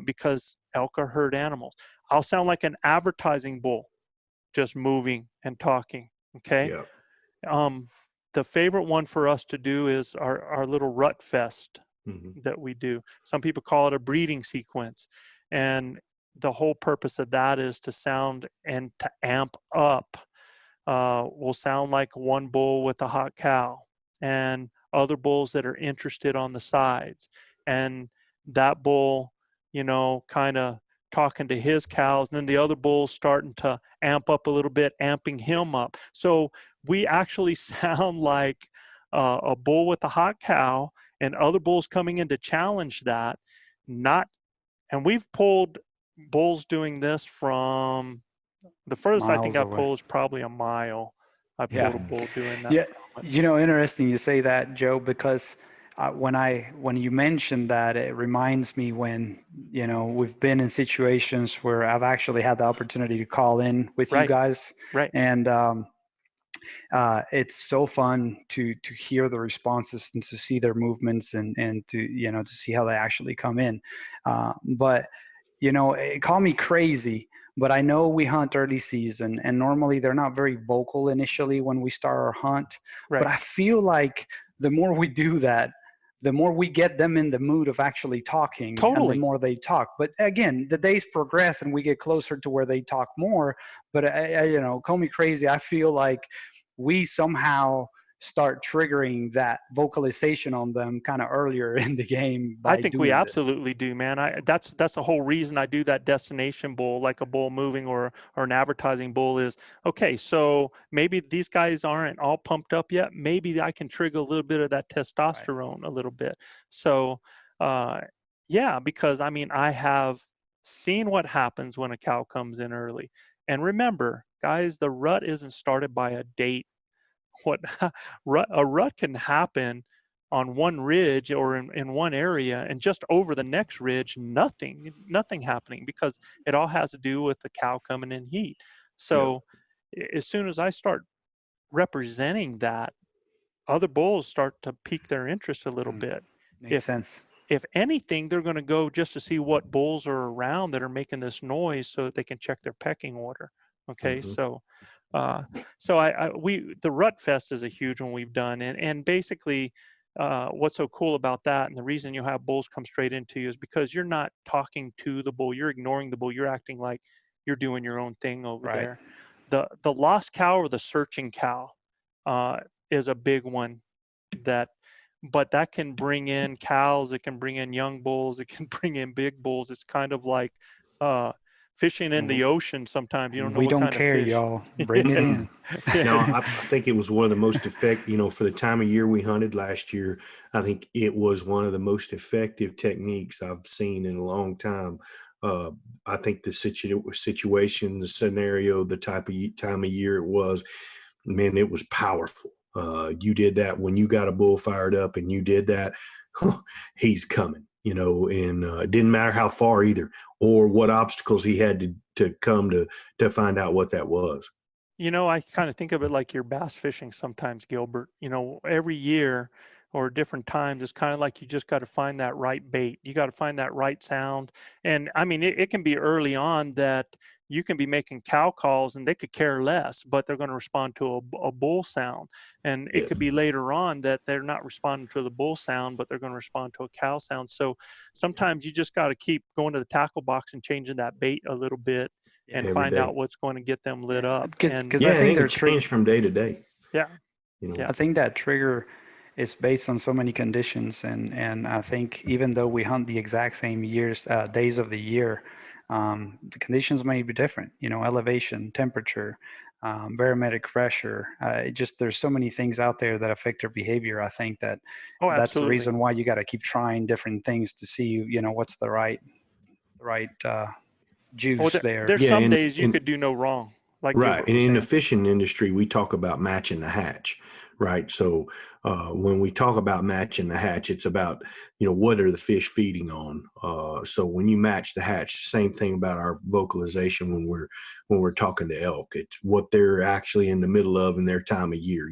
because elk are herd animals. I'll sound like an advertising bull, just moving and talking. Okay. Yeah. The favorite one for us to do is our little Rut Fest that we do. Some people call it a breeding sequence. And the whole purpose of that is to sound and to amp up. We'll sound like one bull with a hot cow and other bulls that are interested on the sides. And that bull, kind of talking to his cows, and then the other bull's starting to amp up a little bit, amping him up. So we actually sound like a bull with a hot cow, and other bulls coming in to challenge that. And we've pulled bulls doing this from the furthest I think I've pulled is probably a mile. I pulled a bull doing that. Yeah, interesting you say that, Joe, because when you mentioned that, it reminds me when, we've been in situations where I've actually had the opportunity to call in with you guys. Right. And it's so fun to hear the responses and to see their movements and to see how they actually come in. But call me crazy, but I know we hunt early season, and normally they're not very vocal initially when we start our hunt. But I feel like the more we do that, the more we get them in the mood of actually talking. Totally. And the more they talk. But again, the days progress and we get closer to where they talk more. But call me crazy, I feel like we somehow start triggering that vocalization on them kind of earlier in the game. I think we absolutely do, man. That's the whole reason I do that destination bull, like a bull moving or an advertising bull, is okay. So maybe these guys aren't all pumped up yet. Maybe I can trigger a little bit of that testosterone a little bit. So because I have seen what happens when a cow comes in early. And remember, guys, the rut isn't started by a date. what a rut can happen on one ridge or in one area, and just over the next ridge, nothing happening, because it all has to do with the cow coming in heat. So as soon as I start representing that, other bulls start to pique their interest a little bit. Makes sense. If anything, they're going to go just to see what bulls are around that are making this noise, so that they can check their pecking order. Okay, so the Rut Fest is a huge one we've done, and basically, what's so cool about that, and the reason you have bulls come straight into you, is because you're not talking to the bull, you're ignoring the bull, you're acting like you're doing your own thing over there. The lost cow or the searching cow is a big one, but that can bring in cows, it can bring in young bulls, it can bring in big bulls. It's kind of like fishing in the ocean sometimes. You don't know what kind of fish. We don't care, y'all. Bring it in. No, I think it was one of the most effective, for the time of year we hunted last year, I think it was one of the most effective techniques I've seen in a long time. I think the situation, the scenario, the type of time of year it was, man, it was powerful. You did that when you got a bull fired up, and you did that, he's coming, and it didn't matter how far either, or what obstacles he had to come to find out what that was. I kind of think of it like you're bass fishing sometimes, Gilbert. Every year or different times, it's kind of like you just got to find that right bait. You got to find that right sound. And I mean, it can be early on that you can be making cow calls and they could care less, but they're going to respond to a bull sound. And it could be later on that they're not responding to the bull sound, but they're going to respond to a cow sound. So sometimes you just got to keep going to the tackle box and changing that bait a little bit, and find out what's going to get them lit up. Because I think they're changed from day to day. I think that trigger is based on so many conditions, and I think even though we hunt the exact same days of the year, the conditions may be different. Elevation, temperature, barometric pressure. There's so many things out there that affect their behavior. I think that's the reason why you got to keep trying different things to see what's the right juice there. There's some days you could do no wrong. Right. And in the fishing industry, we talk about matching the hatch, right? So when we talk about matching the hatch, it's about, what are the fish feeding on? So when you match the hatch, same thing about our vocalization when we're talking to elk. It's what they're actually in the middle of in their time of year.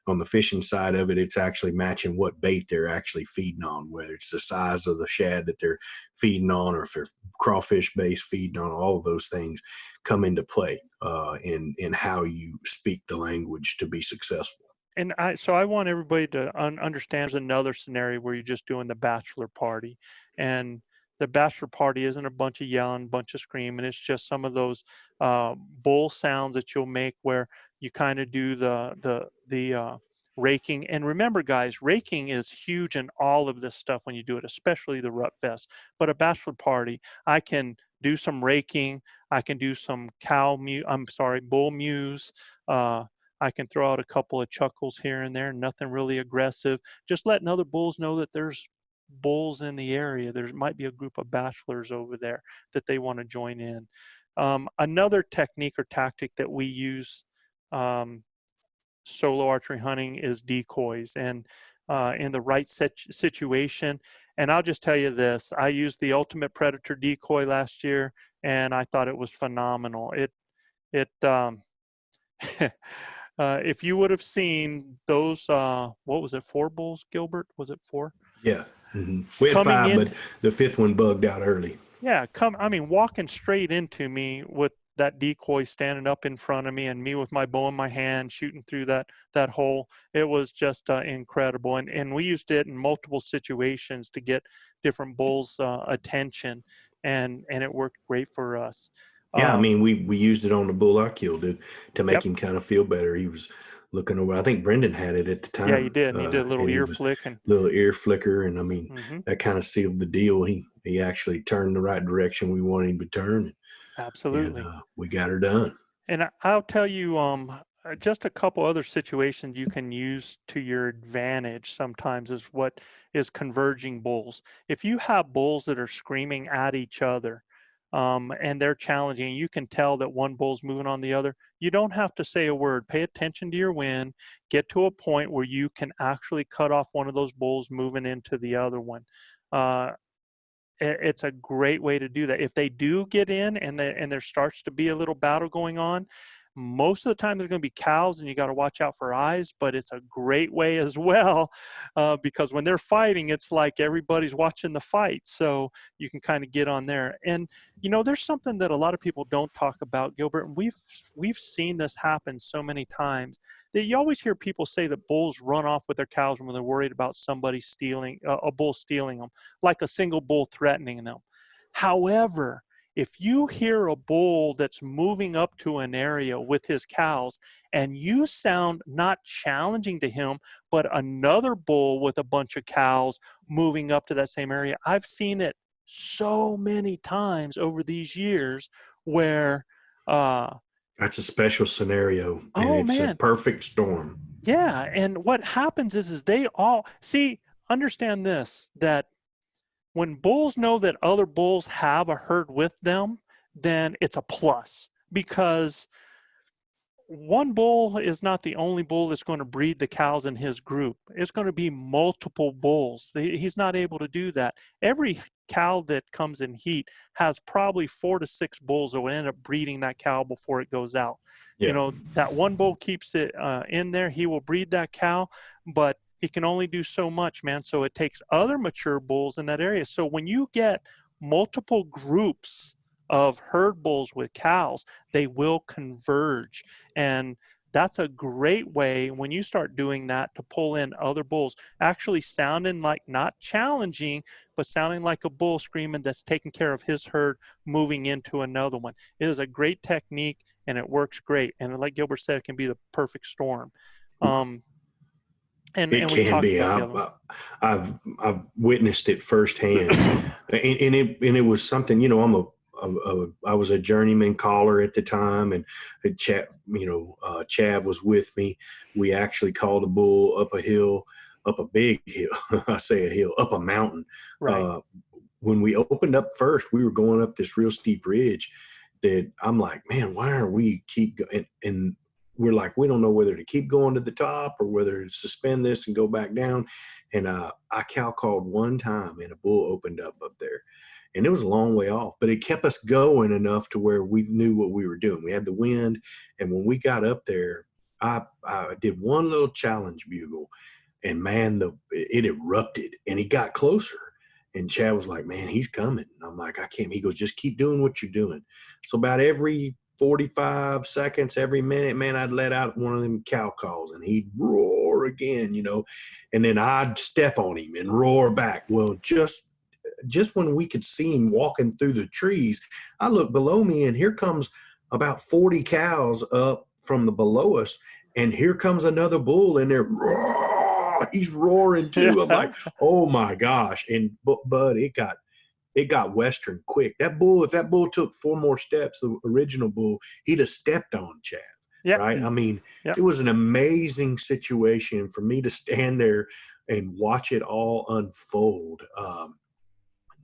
On the fishing side of it, it's actually matching what bait they're actually feeding on, whether it's the size of the shad that they're feeding on, or if they're crawfish based feeding on. All of those things come into play in how you speak the language to be successful. And I want everybody to understand there's another scenario where you're just doing the bachelor party, and the bachelor party isn't a bunch of yelling, bunch of screaming. It's just some of those bull sounds that you'll make where you kind of do the raking. And remember, guys, raking is huge in all of this stuff when you do it, especially the Rut Fest. But a bachelor party, I can do some raking. I can do some bull mews. I can throw out a couple of chuckles here and there, nothing really aggressive. Just letting other bulls know that there's bulls in the area. There might be a group of bachelors over there that they want to join in. Another technique or tactic that we use solo archery hunting is decoys, and in the right situation. And I'll just tell you this, I used the Ultimate Predator decoy last year, and I thought it was phenomenal. If you would have seen those, what was it, 4 bulls, Gilbert? Was it 4? Yeah. Mm-hmm. We had 5, but the 5th one bugged out early. Yeah, walking straight into me with that decoy standing up in front of me, and me with my bow in my hand shooting through that hole. It was just incredible. And we used it in multiple situations to get different bulls' attention, and it worked great for us. Yeah, we used it on the bull I killed to make him kind of feel better. He was looking over. I think Brendan had it at the time. Yeah, he did. And he did a little ear flick. Little ear flicker. And that kind of sealed the deal. He actually turned the right direction we wanted him to turn. Absolutely. And we got her done. And I'll tell you just a couple other situations you can use to your advantage sometimes is what is converging bulls. If you have bulls that are screaming at each other, and they're challenging. You can tell that one bull's moving on the other. You don't have to say a word. Pay attention to your wind. Get to a point where you can actually cut off one of those bulls moving into the other one. It's a great way to do that. If they do get in and there starts to be a little battle going on, most of the time there's going to be cows and you got to watch out for eyes, but it's a great way as well, because when they're fighting, it's like everybody's watching the fight. So you can kind of get on there. And, there's something that a lot of people don't talk about, Gilbert, and we've seen this happen so many times, that you always hear people say that bulls run off with their cows when they're worried about somebody stealing, a bull stealing them, like a single bull threatening them. However, if you hear a bull that's moving up to an area with his cows and you sound not challenging to him, but another bull with a bunch of cows moving up to that same area, I've seen it so many times over these years where that's a special scenario, and it's a perfect storm. Yeah, and what happens is they all understand this, that when bulls know that other bulls have a herd with them, then it's a plus, because one bull is not the only bull that's going to breed the cows in his group. It's going to be multiple bulls. He's not able to do that. Every cow that comes in heat has probably 4 to 6 bulls that will end up breeding that cow before it goes out. Yeah. That one bull keeps it in there. He will breed that cow, but he can only do so much, man. So it takes other mature bulls in that area. So when you get multiple groups of herd bulls with cows, they will converge. And that's a great way, when you start doing that, to pull in other bulls, actually sounding like, not challenging, but sounding like a bull screaming that's taking care of his herd, moving into another one. It is a great technique and it works great. And like Gilbert said, it can be the perfect storm. It can be. I've witnessed it firsthand, and it was something. I was a journeyman caller at the time, and Chav was with me. We actually called a bull up a hill, up a big hill. I say a hill, up a mountain. Right. When we opened up first, we were going up this real steep ridge that I'm like, man, why aren't we keep going? And we're like, we don't know whether to keep going to the top or whether to suspend this and go back down. And I cow called one time and a bull opened up there. And it was a long way off, but it kept us going enough to where we knew what we were doing. We had the wind. And when we got up there, I did one little challenge bugle, and man, it erupted and he got closer. And Chad was like, man, he's coming. And I'm like, I can't. He goes, just keep doing what you're doing. So about every 45 seconds, every minute, man, I'd let out one of them cow calls and he'd roar again, and then I'd step on him and roar back. Well, just when we could see him walking through the trees, I look below me and here comes about 40 cows up from the below us. And here comes another bull and they're roar. He's roaring too. I'm like, oh my gosh. And but it got Western quick. If that bull took 4 more steps, the original bull, he'd have stepped on Chad. Yep. Right. I mean, It was an amazing situation for me to stand there and watch it all unfold.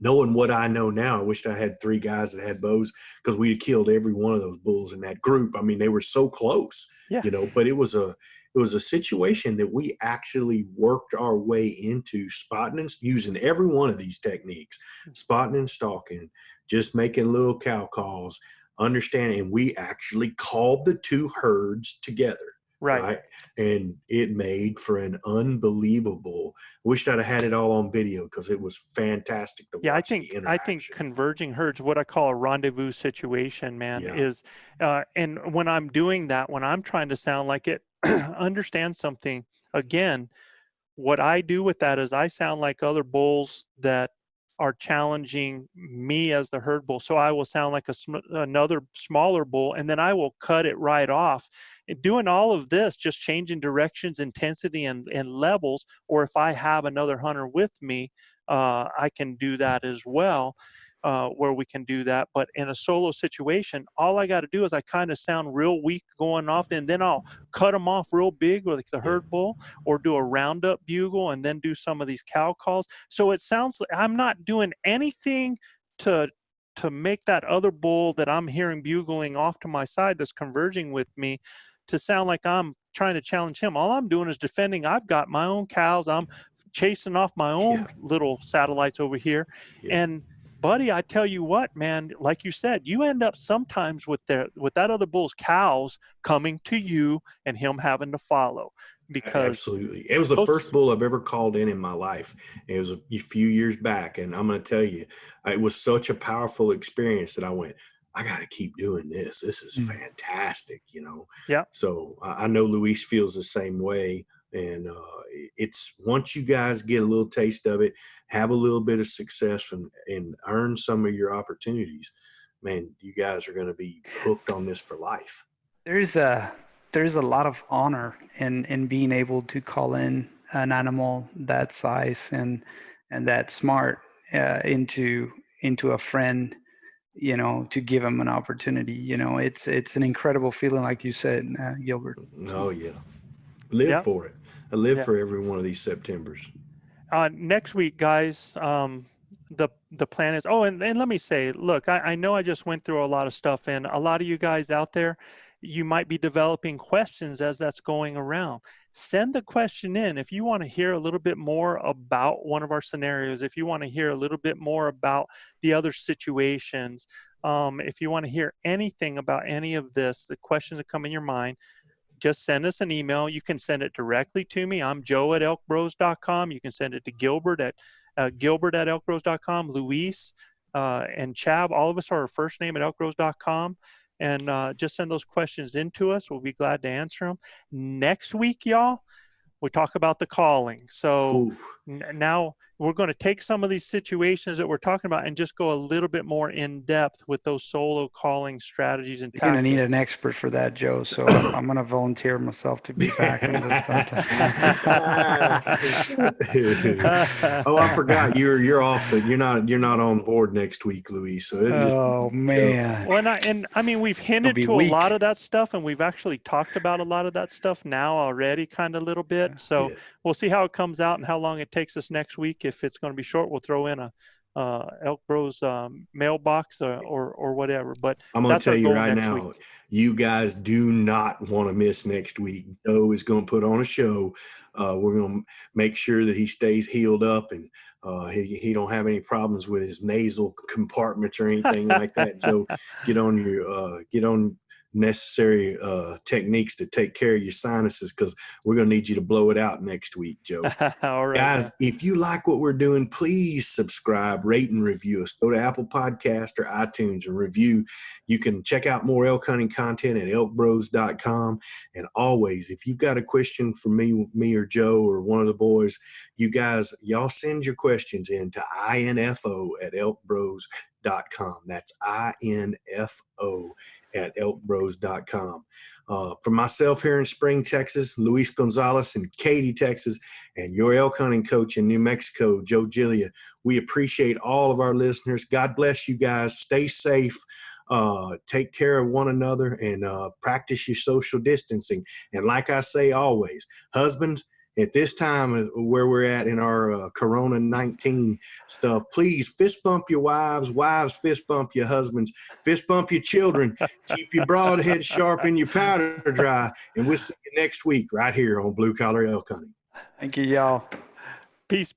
Knowing what I know now, I wished I had 3 guys that had bows, because we'd have killed every one of those bulls in that group. I mean, they were so close, but it was a situation that we actually worked our way into, spotting and using every one of these techniques, spotting and stalking, just making little cow calls, understanding. And we actually called the 2 herds together. Right. And it made for an unbelievable. Wished I'd have had it all on video, because it was fantastic to watch. I think converging herds, what I call a rendezvous situation, man, is and when I'm doing that, when I'm trying to sound like it, understand something. Again, what I do with that is I sound like other bulls that are challenging me as the herd bull. So I will sound like another smaller bull, and then I will cut it right off. And doing all of this, just changing directions, intensity, and levels. Or if I have another hunter with me, I can do that as well, where we can do that. But in a solo situation, all I got to do is I kind of sound real weak going off, and then I'll cut them off real big with the herd bull, or do a roundup bugle, and then do some of these cow calls. So it sounds like I'm not doing anything to to make that other bull that I'm hearing bugling off to my side that's converging with me to sound like I'm trying to challenge him. All I'm doing is defending. I've got my own cows. I'm chasing off my own little satellites over here. And buddy, I tell you what, man, like you said, you end up sometimes with that other bull's cows coming to you and him having to follow. Because absolutely, it was the first bull I've ever called in my life. It was a few years back, and I'm going to tell you, it was such a powerful experience that I went, I got to keep doing this. This is fantastic, you know. Yeah. So I know Luis feels the same way, and it's once you guys get a little taste of it, have a little bit of success, and earn some of your opportunities, man, you guys are going to be hooked on this for life. There's a lot of honor in being able to call in an animal that size and that smart into a friend, you know, to give him an opportunity. You know, it's an incredible feeling, like you said, Gilbert. Oh yeah, live for it. I live for every one of these Septembers. Next week, guys, the plan is, and let me say, look, I know I just went through a lot of stuff, and a lot of you guys out there, you might be developing questions as that's going around. Send the question in. If you want to hear a little bit more about one of our scenarios, if you want to hear a little bit more about the other situations, if you want to hear anything about any of this, the questions that come in your mind, just send us an email. You can send it directly to me. I'm Joe at ElkBros.com. You can send it to Gilbert at ElkBros.com, Luis and Chav. All of us are our first name at ElkBros.com. And just send those questions in to us. We'll be glad to answer them. Next week, y'all, we talk about the calling. So now we're going to take some of these situations that we're talking about and just go a little bit more in depth with those solo calling strategies and tactics. You're going to need an expert for that, Joe. So I'm going to volunteer myself to be back. Oh, I forgot you're off. You're not on board next week, Luis. So man. Well, I mean, we've hinted to a lot of that stuff, and we've actually talked about a lot of that stuff now already, kind of a little bit. So we'll see how it comes out and how long it takes us next week. If it's going to be short, we'll throw in a ElkBros mailbox or whatever. But I'm going to tell you right now, you guys do not want to miss next week. Joe is going to put on a show. We're going to make sure that he stays healed up and he don't have any problems with his nasal compartments or anything like that. Joe, get on necessary techniques to take care of your sinuses, because we're going to need you to blow it out next week, Joe. All right, guys, if you like what we're doing, please subscribe, rate, and review us. Go to Apple Podcast or iTunes and review. You can check out more elk hunting content at ElkBros.com. And always, if you've got a question for me or Joe or one of the boys, y'all send your questions in to info@ElkBros.com. That's info at ElkBros.com. For myself here in Spring, Texas, Luis Gonzalez in Katy, Texas, and your elk hunting coach in New Mexico, Joe Gillia, we appreciate all of our listeners. God bless you guys. Stay safe. Take care of one another, and practice your social distancing. And like I say always, husbands, at this time where we're at in our Corona-19 stuff, please fist bump your wives fist bump your husbands, fist bump your children, keep your broadhead sharp and your powder dry, and we'll see you next week right here on Blue Collar Elk Hunting. Thank you, y'all. Peace.